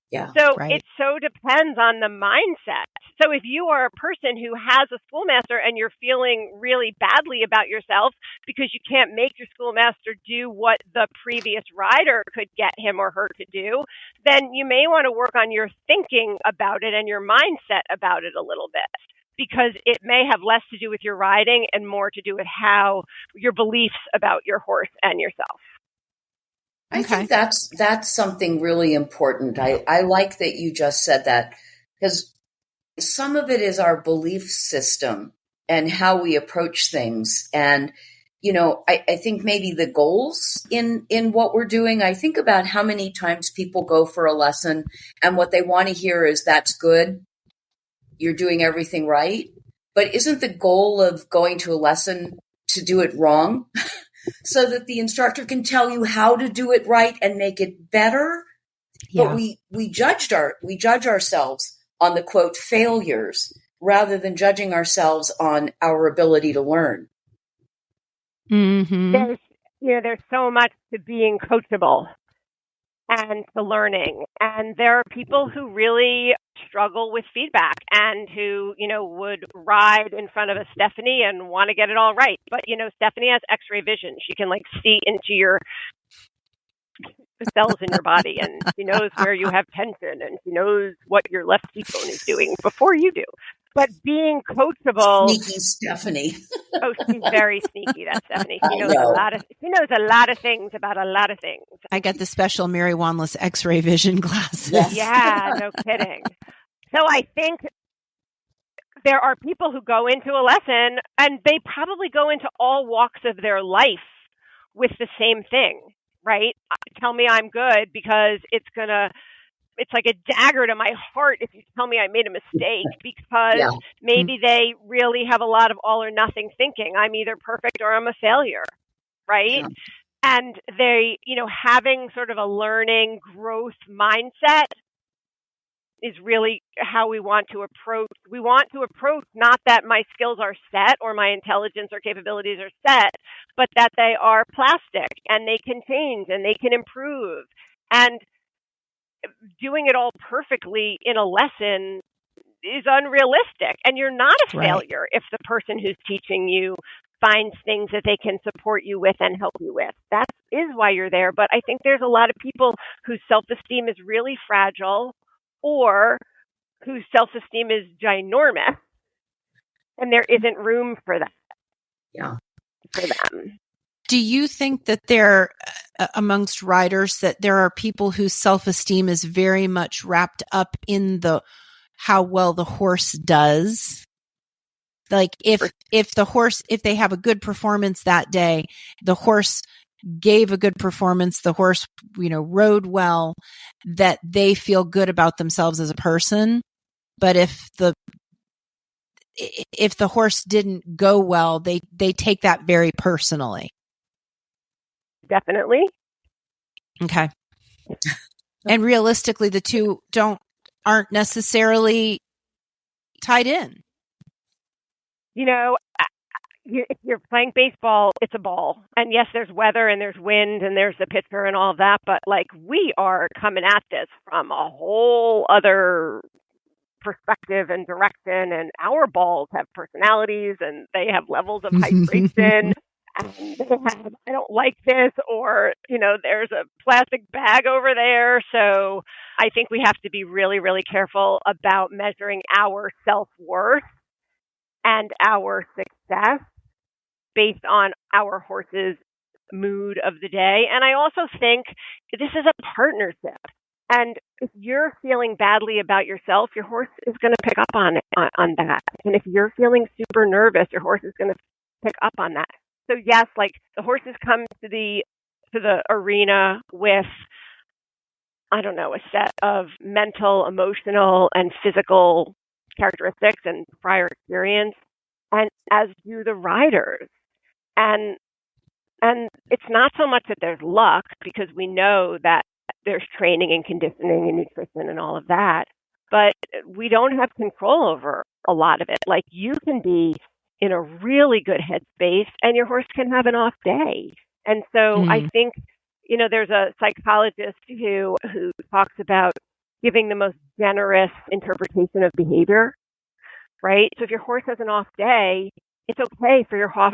Yeah. So it so depends on the mindset. So if you are a person who has a schoolmaster and you're feeling really badly about yourself because you can't make your schoolmaster do what the previous rider could get him or her to do, then you may want to work on your thinking about it and your mindset about it a little bit, because it may have less to do with your riding and more to do with how your beliefs about your horse and yourself. I think that's something really important. I like that you just said that, because some of it is our belief system and how we approach things. And, I think maybe the goals in what we're doing, I think about how many times people go for a lesson and what they want to hear is, that's good, you're doing everything right. But isn't the goal of going to a lesson to do it wrong? So that the instructor can tell you how to do it right and make it better. Yeah. But we judge ourselves on the quote failures rather than judging ourselves on our ability to learn. There's so much to being coachable. and to learning. And there are people who really struggle with feedback and who, would ride in front of a Stephany and want to get it all right. But, Stephany has x-ray vision. She can see into the cells in your body, and she knows where you have tension, and she knows what your left cheekbone is doing before you do. But being coachable, sneaky Stephany. Oh, she's very sneaky. That's Stephany. She knows a lot of things about a lot of things. I got the special Mary Wanless X-ray vision glasses. Yeah, no kidding. So I think there are people who go into a lesson, and they probably go into all walks of their life with the same thing, right? Tell me I'm good, because it's like a dagger to my heart if you tell me I made a mistake, because maybe they really have a lot of all or nothing thinking. I'm either perfect or I'm a failure, right? Yeah. And they, having sort of a learning growth mindset is really how we want to approach. We want to approach not that my skills are set or my intelligence or capabilities are set, but that they are plastic and they can change and they can improve. And doing it all perfectly in a lesson is unrealistic. And you're not a failure if the person who's teaching you finds things that they can support you with and help you with. That is why you're there. But I think there's a lot of people whose self-esteem is really fragile, or whose self-esteem is ginormous, and there isn't room for that. Yeah. For them. Do you think that there, amongst riders, that there are people whose self-esteem is very much wrapped up in how well the horse does? Like if they have a good performance that day, the horse gave a good performance, the horse, rode well, that they feel good about themselves as a person. But if the horse didn't go well, they take that very personally. Definitely. Okay. And realistically, the two aren't necessarily tied in. If you're playing baseball, it's a ball. And yes, there's weather and there's wind and there's the pitcher and all of that. But we are coming at this from a whole other perspective and direction. And our balls have personalities and they have levels of hydration. And they have, I don't like this, or, there's a plastic bag over there. So I think we have to be really, really careful about measuring our self-worth and our success based on our horse's mood of the day. And I also think this is a partnership. And if you're feeling badly about yourself, your horse is going to pick up on that. And if you're feeling super nervous, your horse is going to pick up on that. So yes, the horses come to the arena with, a set of mental, emotional, and physical characteristics and prior experience, and as do the riders. And it's not so much that there's luck, because we know that there's training and conditioning and nutrition and all of that, but we don't have control over a lot of it. You can be in a really good headspace and your horse can have an off day. And so I think, there's a psychologist who talks about giving the most generous interpretation of behavior, right? So if your horse has an off day, it's okay for your horse,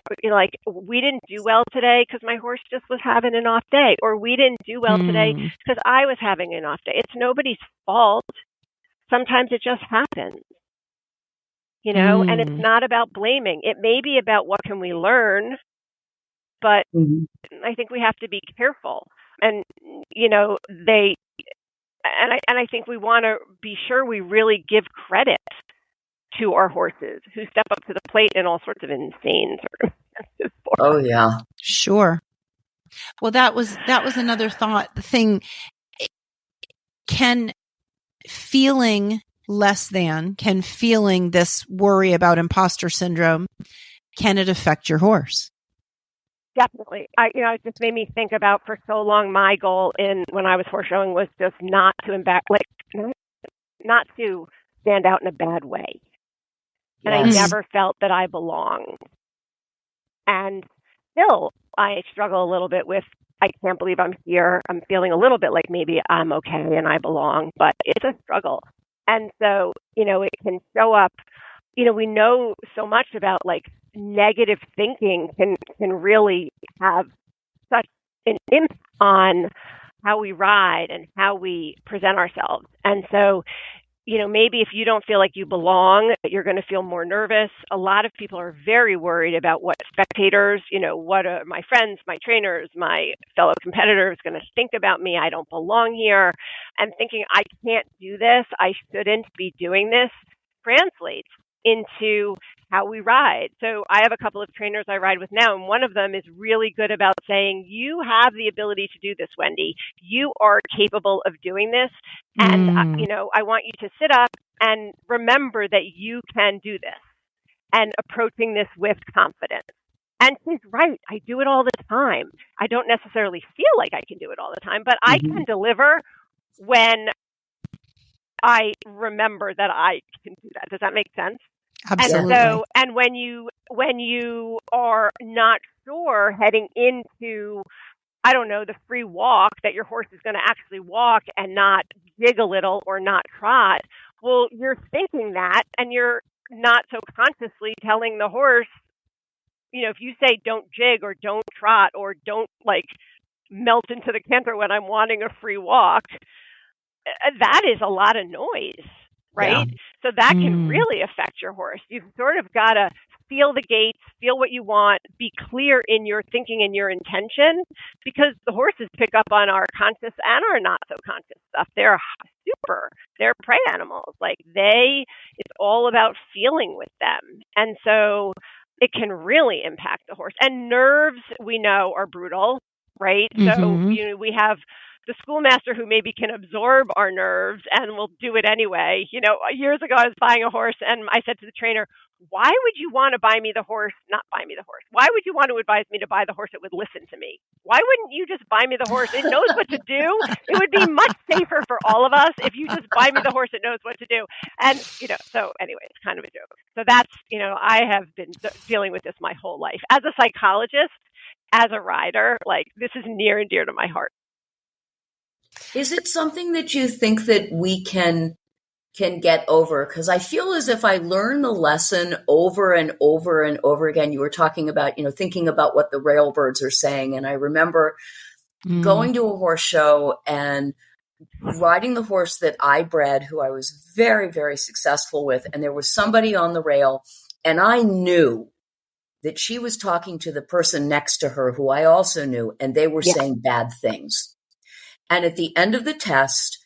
we didn't do well today because my horse just was having an off day, or we didn't do well today because I was having an off day. It's nobody's fault. Sometimes it just happens, and it's not about blaming. It may be about what can we learn, but I think we have to be careful. And, I think we want to be sure we really give credit to our horses who step up to the plate in all sorts of insane circumstances. Oh yeah, sure. Well, that was another thought. The thing, can feeling this worry about imposter syndrome, can it affect your horse? Definitely. It just made me think about, for so long, my goal when I was horse showing was just not to not to stand out in a bad way. And I never felt that I belonged. And still, I struggle a little bit with I can't believe I'm here. I'm feeling a little bit like maybe I'm okay and I belong, but it's a struggle. And so, it can show up, we know so much about like negative thinking can really have such an impact on how we ride and how we present ourselves. And so, maybe if you don't feel like you belong, you're going to feel more nervous. A lot of people are very worried about what spectators, what are my friends, my trainers, my fellow competitors going to think about me. I don't belong here. And thinking I can't do this, I shouldn't be doing this, translates into how we ride. So I have a couple of trainers I ride with now, and one of them is really good about saying, you have the ability to do this, Wendy. You are capable of doing this. And, I want you to sit up and remember that you can do this, and approaching this with confidence. And she's right. I do it all the time. I don't necessarily feel like I can do it all the time, but I can deliver when I remember that I can do that. Does that make sense? Absolutely. And when you are not sure heading into, I don't know, the free walk that your horse is going to actually walk and not jig a little or not trot, well, you're thinking that, and you're not so consciously telling the horse, if you say don't jig or don't trot or don't like melt into the canter when I'm wanting a free walk, that is a lot of noise, right? Yeah. So that can really affect your horse. You've sort of got to feel the gates, feel what you want, be clear in your thinking and your intention, because the horses pick up on our conscious and our not so conscious stuff. They're prey animals. It's all about feeling with them. And so it can really impact the horse. And nerves, we know, are brutal, right? So, we have the schoolmaster who maybe can absorb our nerves and will do it anyway. Years ago, I was buying a horse and I said to the trainer, why would you want to buy me the horse, not buy me the horse? Why would you want to advise me to buy the horse that would listen to me? Why wouldn't you just buy me the horse? It knows what to do. It would be much safer for all of us if you just buy me the horse that knows what to do. And, so anyway, it's kind of a joke. So that's, I have been dealing with this my whole life. As a psychologist, as a rider, this is near and dear to my heart. Is it something that you think that we can get over? Because I feel as if I learn the lesson over and over and over again. You were talking about, thinking about what the railbirds are saying. And I remember going to a horse show and riding the horse that I bred, who I was very, very successful with. And there was somebody on the rail, and I knew that she was talking to the person next to her, who I also knew, and they were saying bad things. And at the end of the test,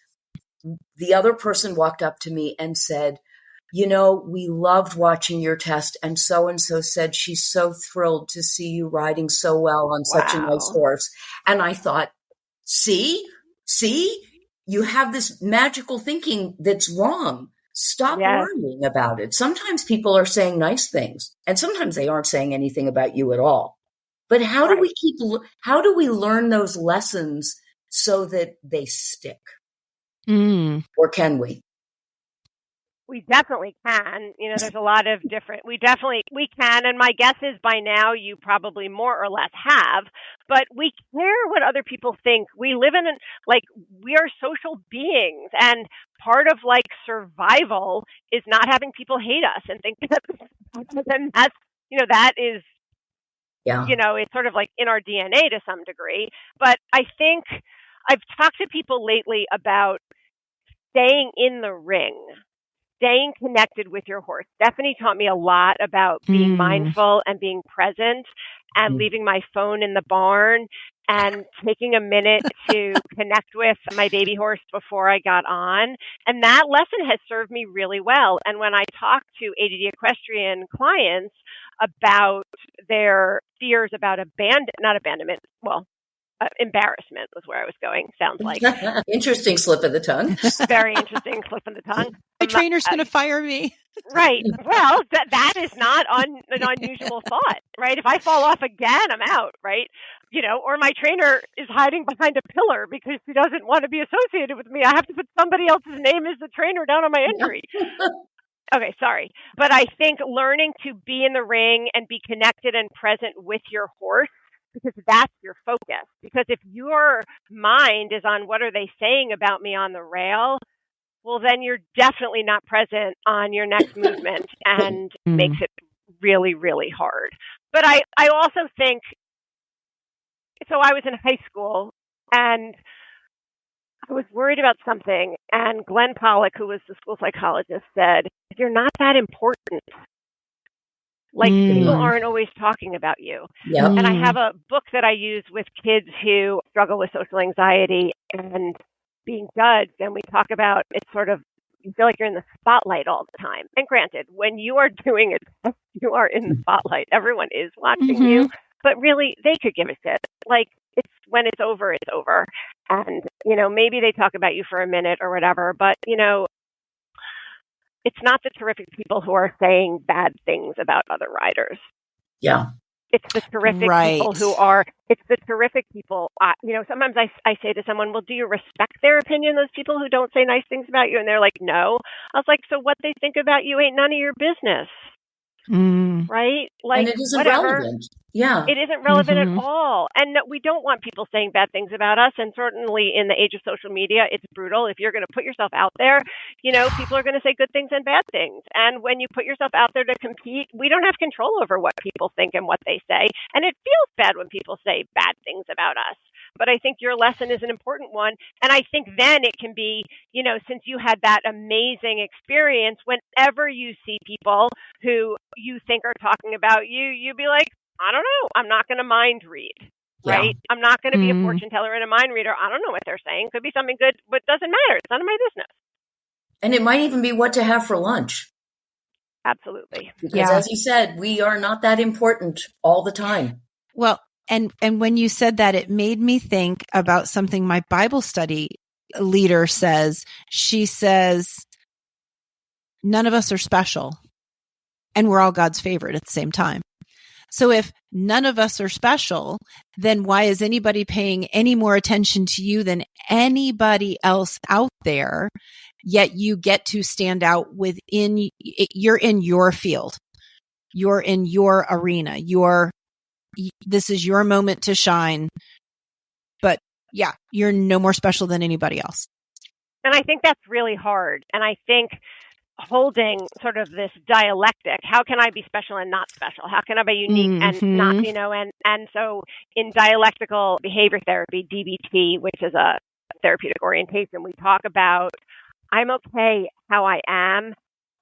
the other person walked up to me and said, we loved watching your test. And so said she's so thrilled to see you riding so well on such a nice horse. And I thought, see, you have this magical thinking that's wrong. Stop worrying about it. Sometimes people are saying nice things, and sometimes they aren't saying anything about you at all. But how do we learn those lessons so that they stick? Or can we? We definitely can. There's a lot of different, we can. And my guess is by now you probably more or less have, but we care what other people think. We live in, we are social beings, and part of survival is not having people hate us and think that, and that's, that is, it's sort of in our DNA to some degree. But I think I've talked to people lately about staying in the ring, staying connected with your horse. Stephany taught me a lot about being mindful and being present and leaving my phone in the barn and taking a minute to connect with my baby horse before I got on. And that lesson has served me really well. And when I talk to ADD equestrian clients about their fears about embarrassment was where I was going, sounds like. Interesting slip of the tongue. Very interesting slip of the tongue. My trainer's going to fire me. Right. Well, that is not an unusual thought, right? If I fall off again, I'm out, right? Or my trainer is hiding behind a pillar because he doesn't want to be associated with me. I have to put somebody else's name as the trainer down on my injury. Okay, sorry. But I think learning to be in the ring and be connected and present with your horse because that's your focus. Because if your mind is on what are they saying about me on the rail, well, then you're definitely not present on your next movement and makes it really, really hard. But I also think, so I was in high school and I was worried about something, and Glenn Pollack, who was the school psychologist, said, you're not that important. Like, people aren't always talking about you. Yep. And I have a book that I use with kids who struggle with social anxiety and being judged. And we talk about it's sort of, you feel like you're in the spotlight all the time. And granted, when you are doing it, you are in the spotlight. Everyone is watching you. But really, they could give a shit. Like, it's when it's over, it's over. And, you know, maybe they talk about you for a minute or whatever. But, you know, it's not the terrific people who are saying bad things about other riders. Yeah. It's the terrific people who are, it's the terrific people. You know, sometimes I say to someone, well, do you respect their opinion, those people who don't say nice things about you? And they're like, no. I was like, so what they think about you ain't none of your business. Right? Like, and it isn't whatever. relevant. Yeah. It isn't relevant at all. And we don't want people saying bad things about us. And certainly in the age of social media, it's brutal. If you're going to put yourself out there, you know, people are going to say good things and bad things. And when you put yourself out there to compete, we don't have control over what people think and what they say. And it feels bad when people say bad things about us. But I think your lesson is an important one. And I think then it can be, you know, since you had that amazing experience, whenever you see people who you think are talking about you, you'd be like, I don't know. I'm not going to mind read, right? Yeah. I'm not going to be a fortune teller and a mind reader. I don't know what they're saying. Could be something good, but it doesn't matter. It's none of my business. And it might even be what to have for lunch. Absolutely. Because as you said, we are not that important all the time. Well, and when you said that, it made me think about something my Bible study leader says. She says, none of us are special, and we're all God's favorite at the same time. So if none of us are special, then why is anybody paying any more attention to you than anybody else out there? Yet you get to stand out within, you're in your field. You're in your arena. This is your moment to shine. But yeah, you're no more special than anybody else. And I think that's really hard. And I think holding sort of this dialectic, how can I be special and not special? How can I be unique and not, you know, and so in dialectical behavior therapy, DBT, which is a therapeutic orientation, we talk about I'm okay how I am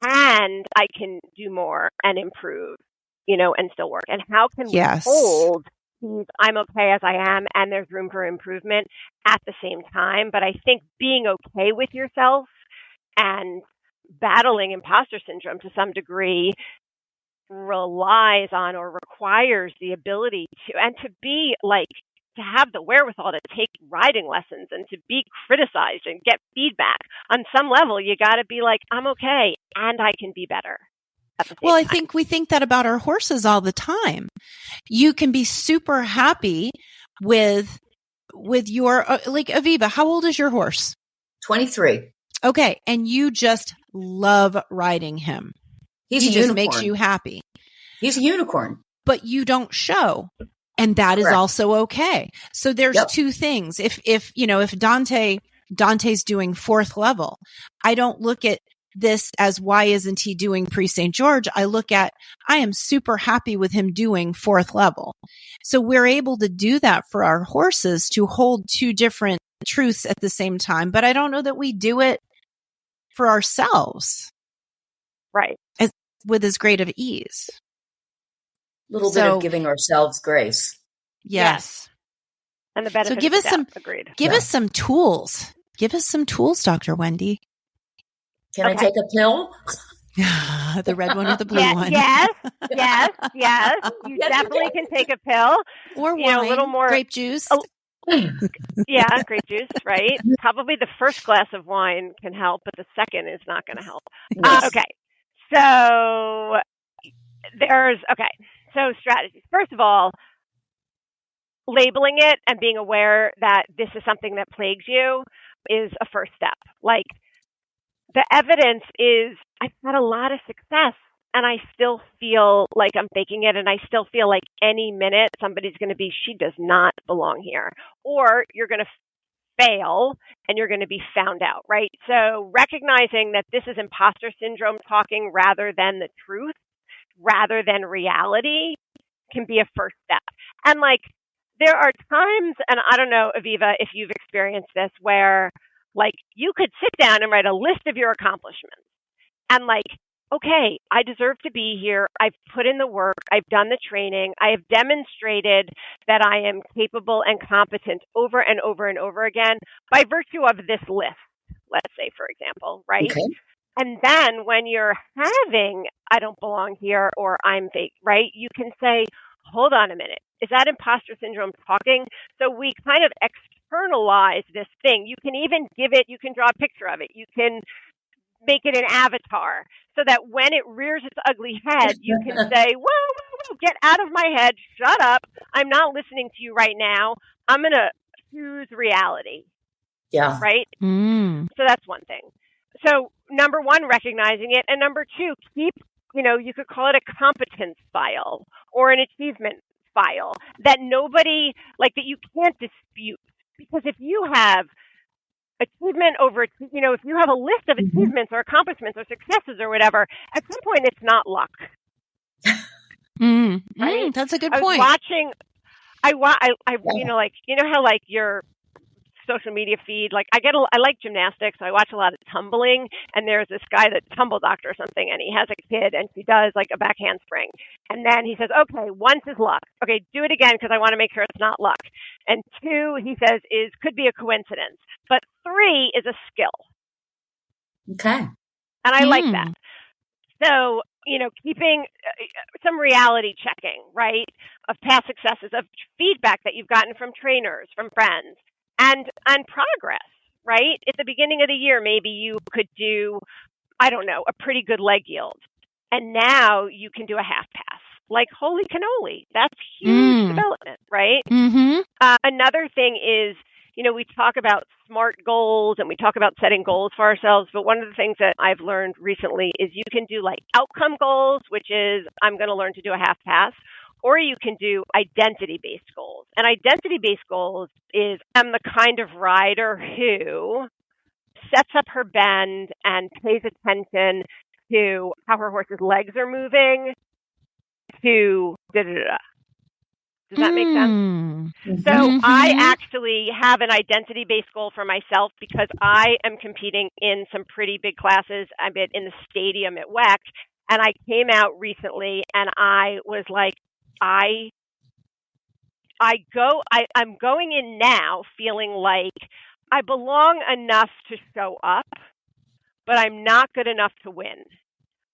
and I can do more and improve, you know, and still work. And how can we hold these I'm okay as I am and there's room for improvement at the same time? But I think being okay with yourself and battling imposter syndrome to some degree relies on or requires the ability to be like, to have the wherewithal to take riding lessons and to be criticized and get feedback. On some level, you got to be like, I'm okay and I can be better. Well, I think we think that about our horses all the time. You can be super happy with your, like Aviva, how old is your horse? 23. Okay. And you just love riding him. He just makes you happy. He's a unicorn. But you don't show. And that is also okay. So there's two things. If you know, if Dante's doing 4th level, I don't look at this as why isn't he doing pre-St. George? I look at, I am super happy with him doing 4th level. So we're able to do that for our horses to hold two different truths at the same time. But I don't know that we do it for ourselves. Right. With as great of ease. A little bit of giving ourselves grace. Yes. And the benefit so give us some, agreed. Give us some tools. Give us some tools, Dr. Wendy. Can I take a pill? The red one or the blue one? Yes. You definitely can take a pill. Or wine, a little more grape juice. Yeah, grape juice, right? Probably the first glass of wine can help, but the second is not going to help. Okay. So so strategies. First of all, labeling it and being aware that this is something that plagues you is a first step. Like, the evidence is I've had a lot of success and I still feel like I'm faking it, and I still feel like any minute somebody's going to be, she does not belong here, or you're going to fail and you're going to be found out, right? So recognizing that this is imposter syndrome talking rather than the truth, rather than reality, can be a first step. And like, there are times, and I don't know, Aviva, if you've experienced this, where like you could sit down and write a list of your accomplishments and like, okay, I deserve to be here. I've put in the work. I've done the training. I have demonstrated that I am capable and competent over and over and over again by virtue of this list, let's say, for example, right? Okay. And then when you're having, I don't belong here or I'm fake, right? You can say, hold on a minute. Is that imposter syndrome talking? So we kind of externalize this thing. You can even give it, you can draw a picture of it. You can make it an avatar so that when it rears its ugly head, you can say, whoa, get out of my head. Shut up. I'm not listening to you right now. I'm going to choose reality. Yeah. Right? So that's one thing. So number one, recognizing it. And number two, keep, you could call it a competence file or an achievement file that nobody, like that you can't dispute. Because if you have achievement over, if you have a list of achievements or accomplishments or successes or whatever, at some point it's not luck. Right? That's a good I was point. watching, how like your social media feed, like I like gymnastics, so I watch a lot of tumbling, and there's this guy that tumble doctor or something, and he has a kid, and she does like a back handspring, and then he says, okay, once is luck, okay, do it again because I want to make sure it's not luck, and two, he says, could be a coincidence, but three is a skill. Okay. And I like that. So, keeping some reality checking, right, of past successes, of feedback that you've gotten from trainers, from friends, and progress, right? At the beginning of the year, maybe you could do, I don't know, a pretty good leg yield. And now you can do a half pass. Like, holy cannoli. That's huge development, right? Another thing is, we talk about SMART goals and we talk about setting goals for ourselves. But one of the things that I've learned recently is you can do like outcome goals, which is I'm going to learn to do a half pass. Or you can do identity-based goals. And identity-based goals is I'm the kind of rider who sets up her bend and pays attention to how her horse's legs are moving to da-da-da-da. Does that make sense? So I actually have an identity-based goal for myself because I am competing in some pretty big classes. I'm in the stadium at WEC, and I came out recently and I was like, I'm going in now feeling like I belong enough to show up, but I'm not good enough to win.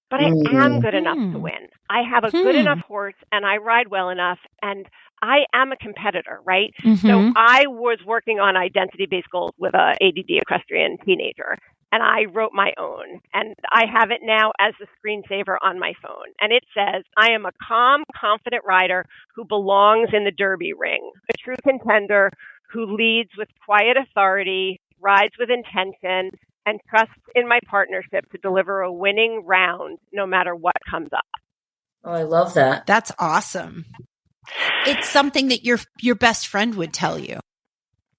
But I am good enough to win. I have a good enough horse and I ride well enough and I am a competitor, right? So I was working on identity-based goals with a ADD equestrian teenager. And I wrote my own, and I have it now as the screensaver on my phone. And it says, I am a calm, confident rider who belongs in the Derby ring, a true contender who leads with quiet authority, rides with intention, and trusts in my partnership to deliver a winning round no matter what comes up. Oh, I love that. That's awesome. It's something that your best friend would tell you.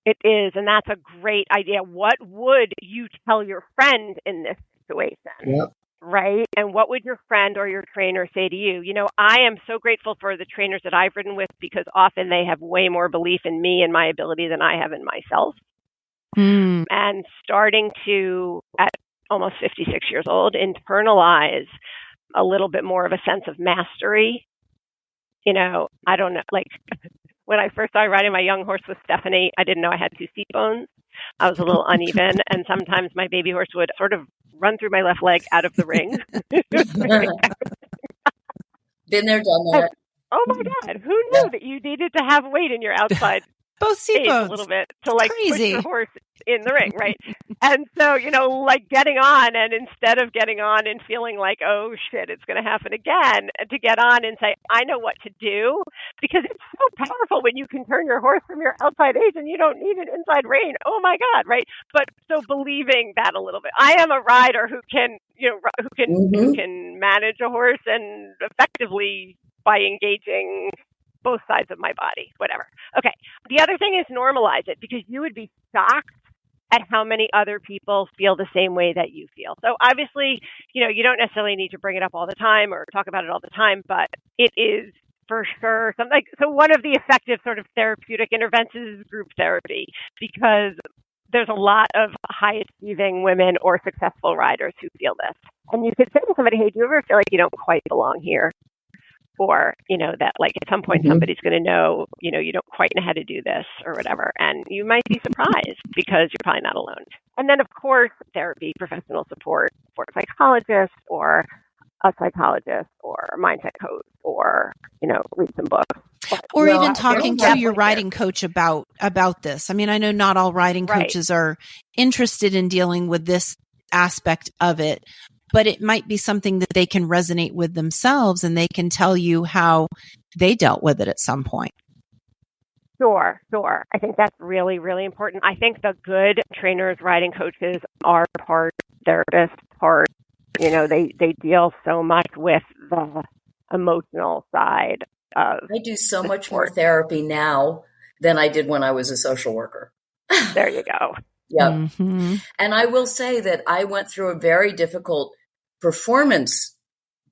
It is, and that's a great idea. What would you tell your friend in this situation? Yep. Right? And what would your friend or your trainer say to you? I am so grateful for the trainers that I've ridden with because often they have way more belief in me and my ability than I have in myself. And starting to, at almost 56 years old, internalize a little bit more of a sense of mastery. I don't know, like when I first started riding my young horse with Stephany, I didn't know I had two seat bones. I was a little uneven, and sometimes my baby horse would sort of run through my left leg out of the ring. Been there, done that. Oh my God, who knew that you needed to have weight in your outside both stage seatboats. A little bit to like Crazy. push your horse in the ring, right? And so, like getting on, and instead of getting on and feeling like, oh shit, it's going to happen again, to get on and say, I know what to do, because it's so powerful when you can turn your horse from your outside age and you don't need an inside rein. Oh my God, right? But so believing that a little bit. I am a rider who can, who can manage a horse and effectively by engaging both sides of my body, whatever. Okay. The other thing is normalize it, because you would be shocked at how many other people feel the same way that you feel. So obviously, you don't necessarily need to bring it up all the time or talk about it all the time, but it is for sure something. So one of the effective sort of therapeutic interventions is group therapy, because there's a lot of high achieving women or successful riders who feel this. And you could say to somebody, hey, do you ever feel like you don't quite belong here? Or, that like at some point somebody's going to know, you don't quite know how to do this or whatever. And you might be surprised because you're probably not alone. And then, of course, therapy, professional support for a psychologist or a psychologist or a mindset coach, or, read some books. Or even talking to your riding coach about this. I mean, I know not all riding coaches are interested in dealing with this aspect of it, but it might be something that they can resonate with themselves, and they can tell you how they dealt with it at some point. Sure. I think that's really, really important. I think the good trainers, riding coaches are part therapists, part, they deal so much with the emotional side of. I do so much more therapy now than I did when I was a social worker. There you go. Yep. Mm-hmm. And I will say that I went through a very difficult performance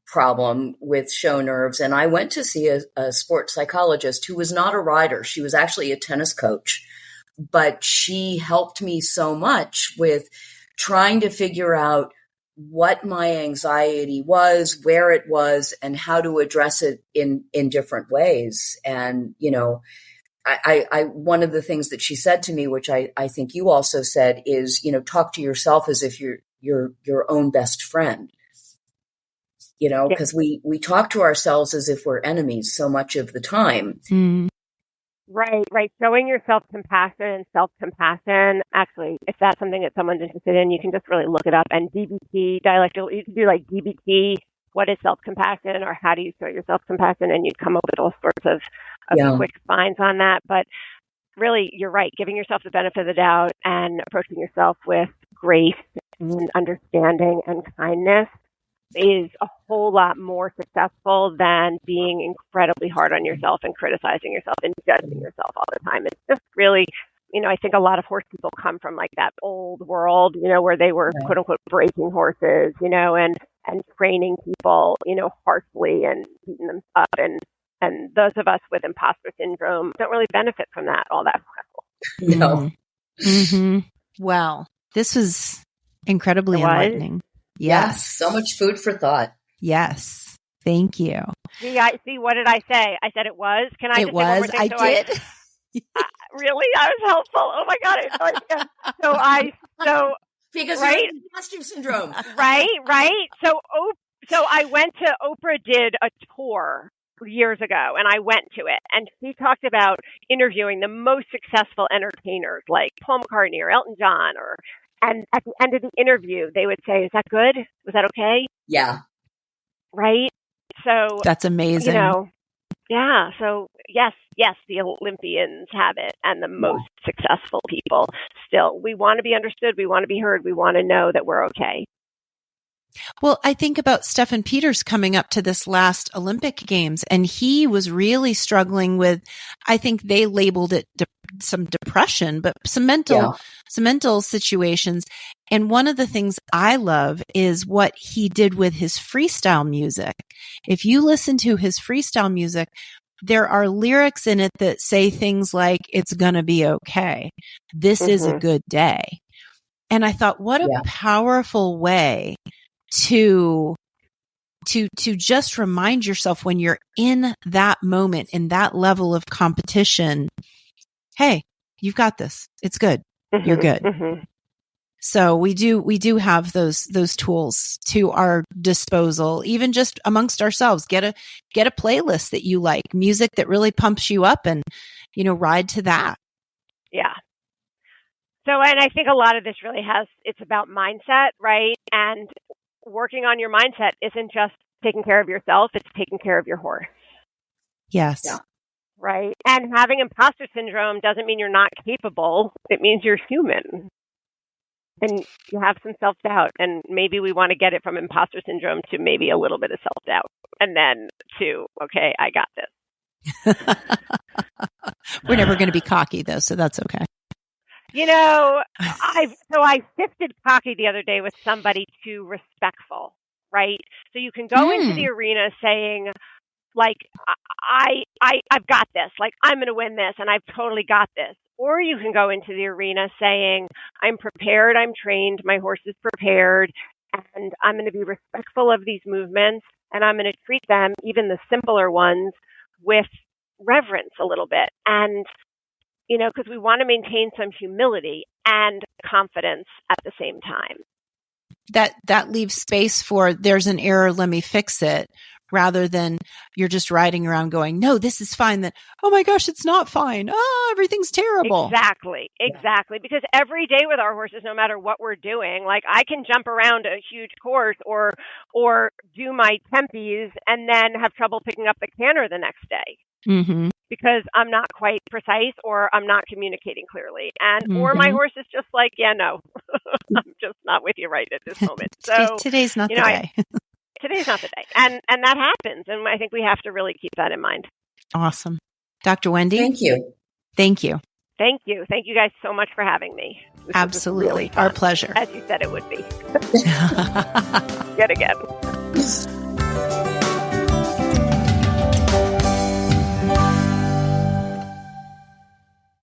problem with show nerves, and I went to see a sports psychologist who was not a rider. She was actually a tennis coach, but she helped me so much with trying to figure out what my anxiety was, where it was, and how to address it in different ways. And, I one of the things that she said to me, which I think you also said, is, talk to yourself as if you're your own best friend, because we talk to ourselves as if we're enemies so much of the time. Mm. Right. Showing yourself compassion and self-compassion. Actually, if that's something that someone's interested in, you can just really look it up. And DBT, dialectical, you can do like DBT, what is self-compassion, or how do you show your self-compassion? And you'd come up with all sorts of quick finds on that. But really, you're right. Giving yourself the benefit of the doubt and approaching yourself with grace and understanding and kindness is a whole lot more successful than being incredibly hard on yourself and criticizing yourself and judging yourself all the time. It's just really, I think a lot of horse people come from like that old world, where they were quote unquote breaking horses, and training people, harshly and beating them up. And those of us with imposter syndrome don't really benefit from that all that well. No. Mm-hmm. Well, this was incredibly enlightening. Yes. So much food for thought. Yes. Thank you. See, what did I say? I said it was. Can I just say one more thing? I did. Really? I was helpful. Oh my God. Because right? of imposter syndrome. Right. So I went to, Oprah did a tour years ago, and I went to it, and she talked about interviewing the most successful entertainers like Paul McCartney or Elton John, and at the end of the interview, they would say, is that good? Was that okay? Yeah. Right? So that's amazing. Yeah. So yes, the Olympians have it, and the most successful people still. We want to be understood. We want to be heard. We want to know that we're okay. Well, I think about Stephen Peters coming up to this last Olympic Games, and he was really struggling with, I think they labeled it some depression, but some mental situations. And one of the things I love is what he did with his freestyle music. If you listen to his freestyle music, there are lyrics in it that say things like, it's gonna be okay. This is a good day. And I thought, what a powerful way to just remind yourself when you're in that moment, in that level of competition, hey, you've got this. It's good. You're good. So we do have those tools to our disposal, even just amongst ourselves. Get a playlist that you like, music that really pumps you up, and, ride to that. and I think a lot of this really it's about mindset, right? And working on your mindset isn't just taking care of yourself, it's taking care of your horse. Yes. Yeah. Right. And having imposter syndrome doesn't mean you're not capable. It means you're human. And you have some self-doubt. And maybe we want to get it from imposter syndrome to maybe a little bit of self-doubt. And then to, okay, I got this. We're never going to be cocky, though, so that's okay. I shifted cocky the other day with somebody to respectful, right? So you can go into the arena saying, like, I've got this, like, I'm going to win this and I've totally got this. Or you can go into the arena saying, I'm prepared, I'm trained, my horse is prepared, and I'm going to be respectful of these movements, and I'm going to treat them, even the simpler ones, with reverence a little bit. And, because we want to maintain some humility and confidence at the same time. That leaves space for, there's an error, let me fix it, rather than you're just riding around going, no, this is fine. Then, oh my gosh, it's not fine. Oh, everything's terrible. Exactly. Because every day with our horses, no matter what we're doing, like I can jump around a huge course or do my tempies and then have trouble picking up the canter the next day. Mm-hmm. Because I'm not quite precise or I'm not communicating clearly. And or my horse is just like, yeah, no, I'm just not with you right at this moment. So today's not the day. Today's not the day. And that happens. And I think we have to really keep that in mind. Awesome. Dr. Wendy? Thank you. Thank you. Thank you. Thank you guys so much for having me. This Absolutely. Really fun, our pleasure. as you said it would be. Yet again.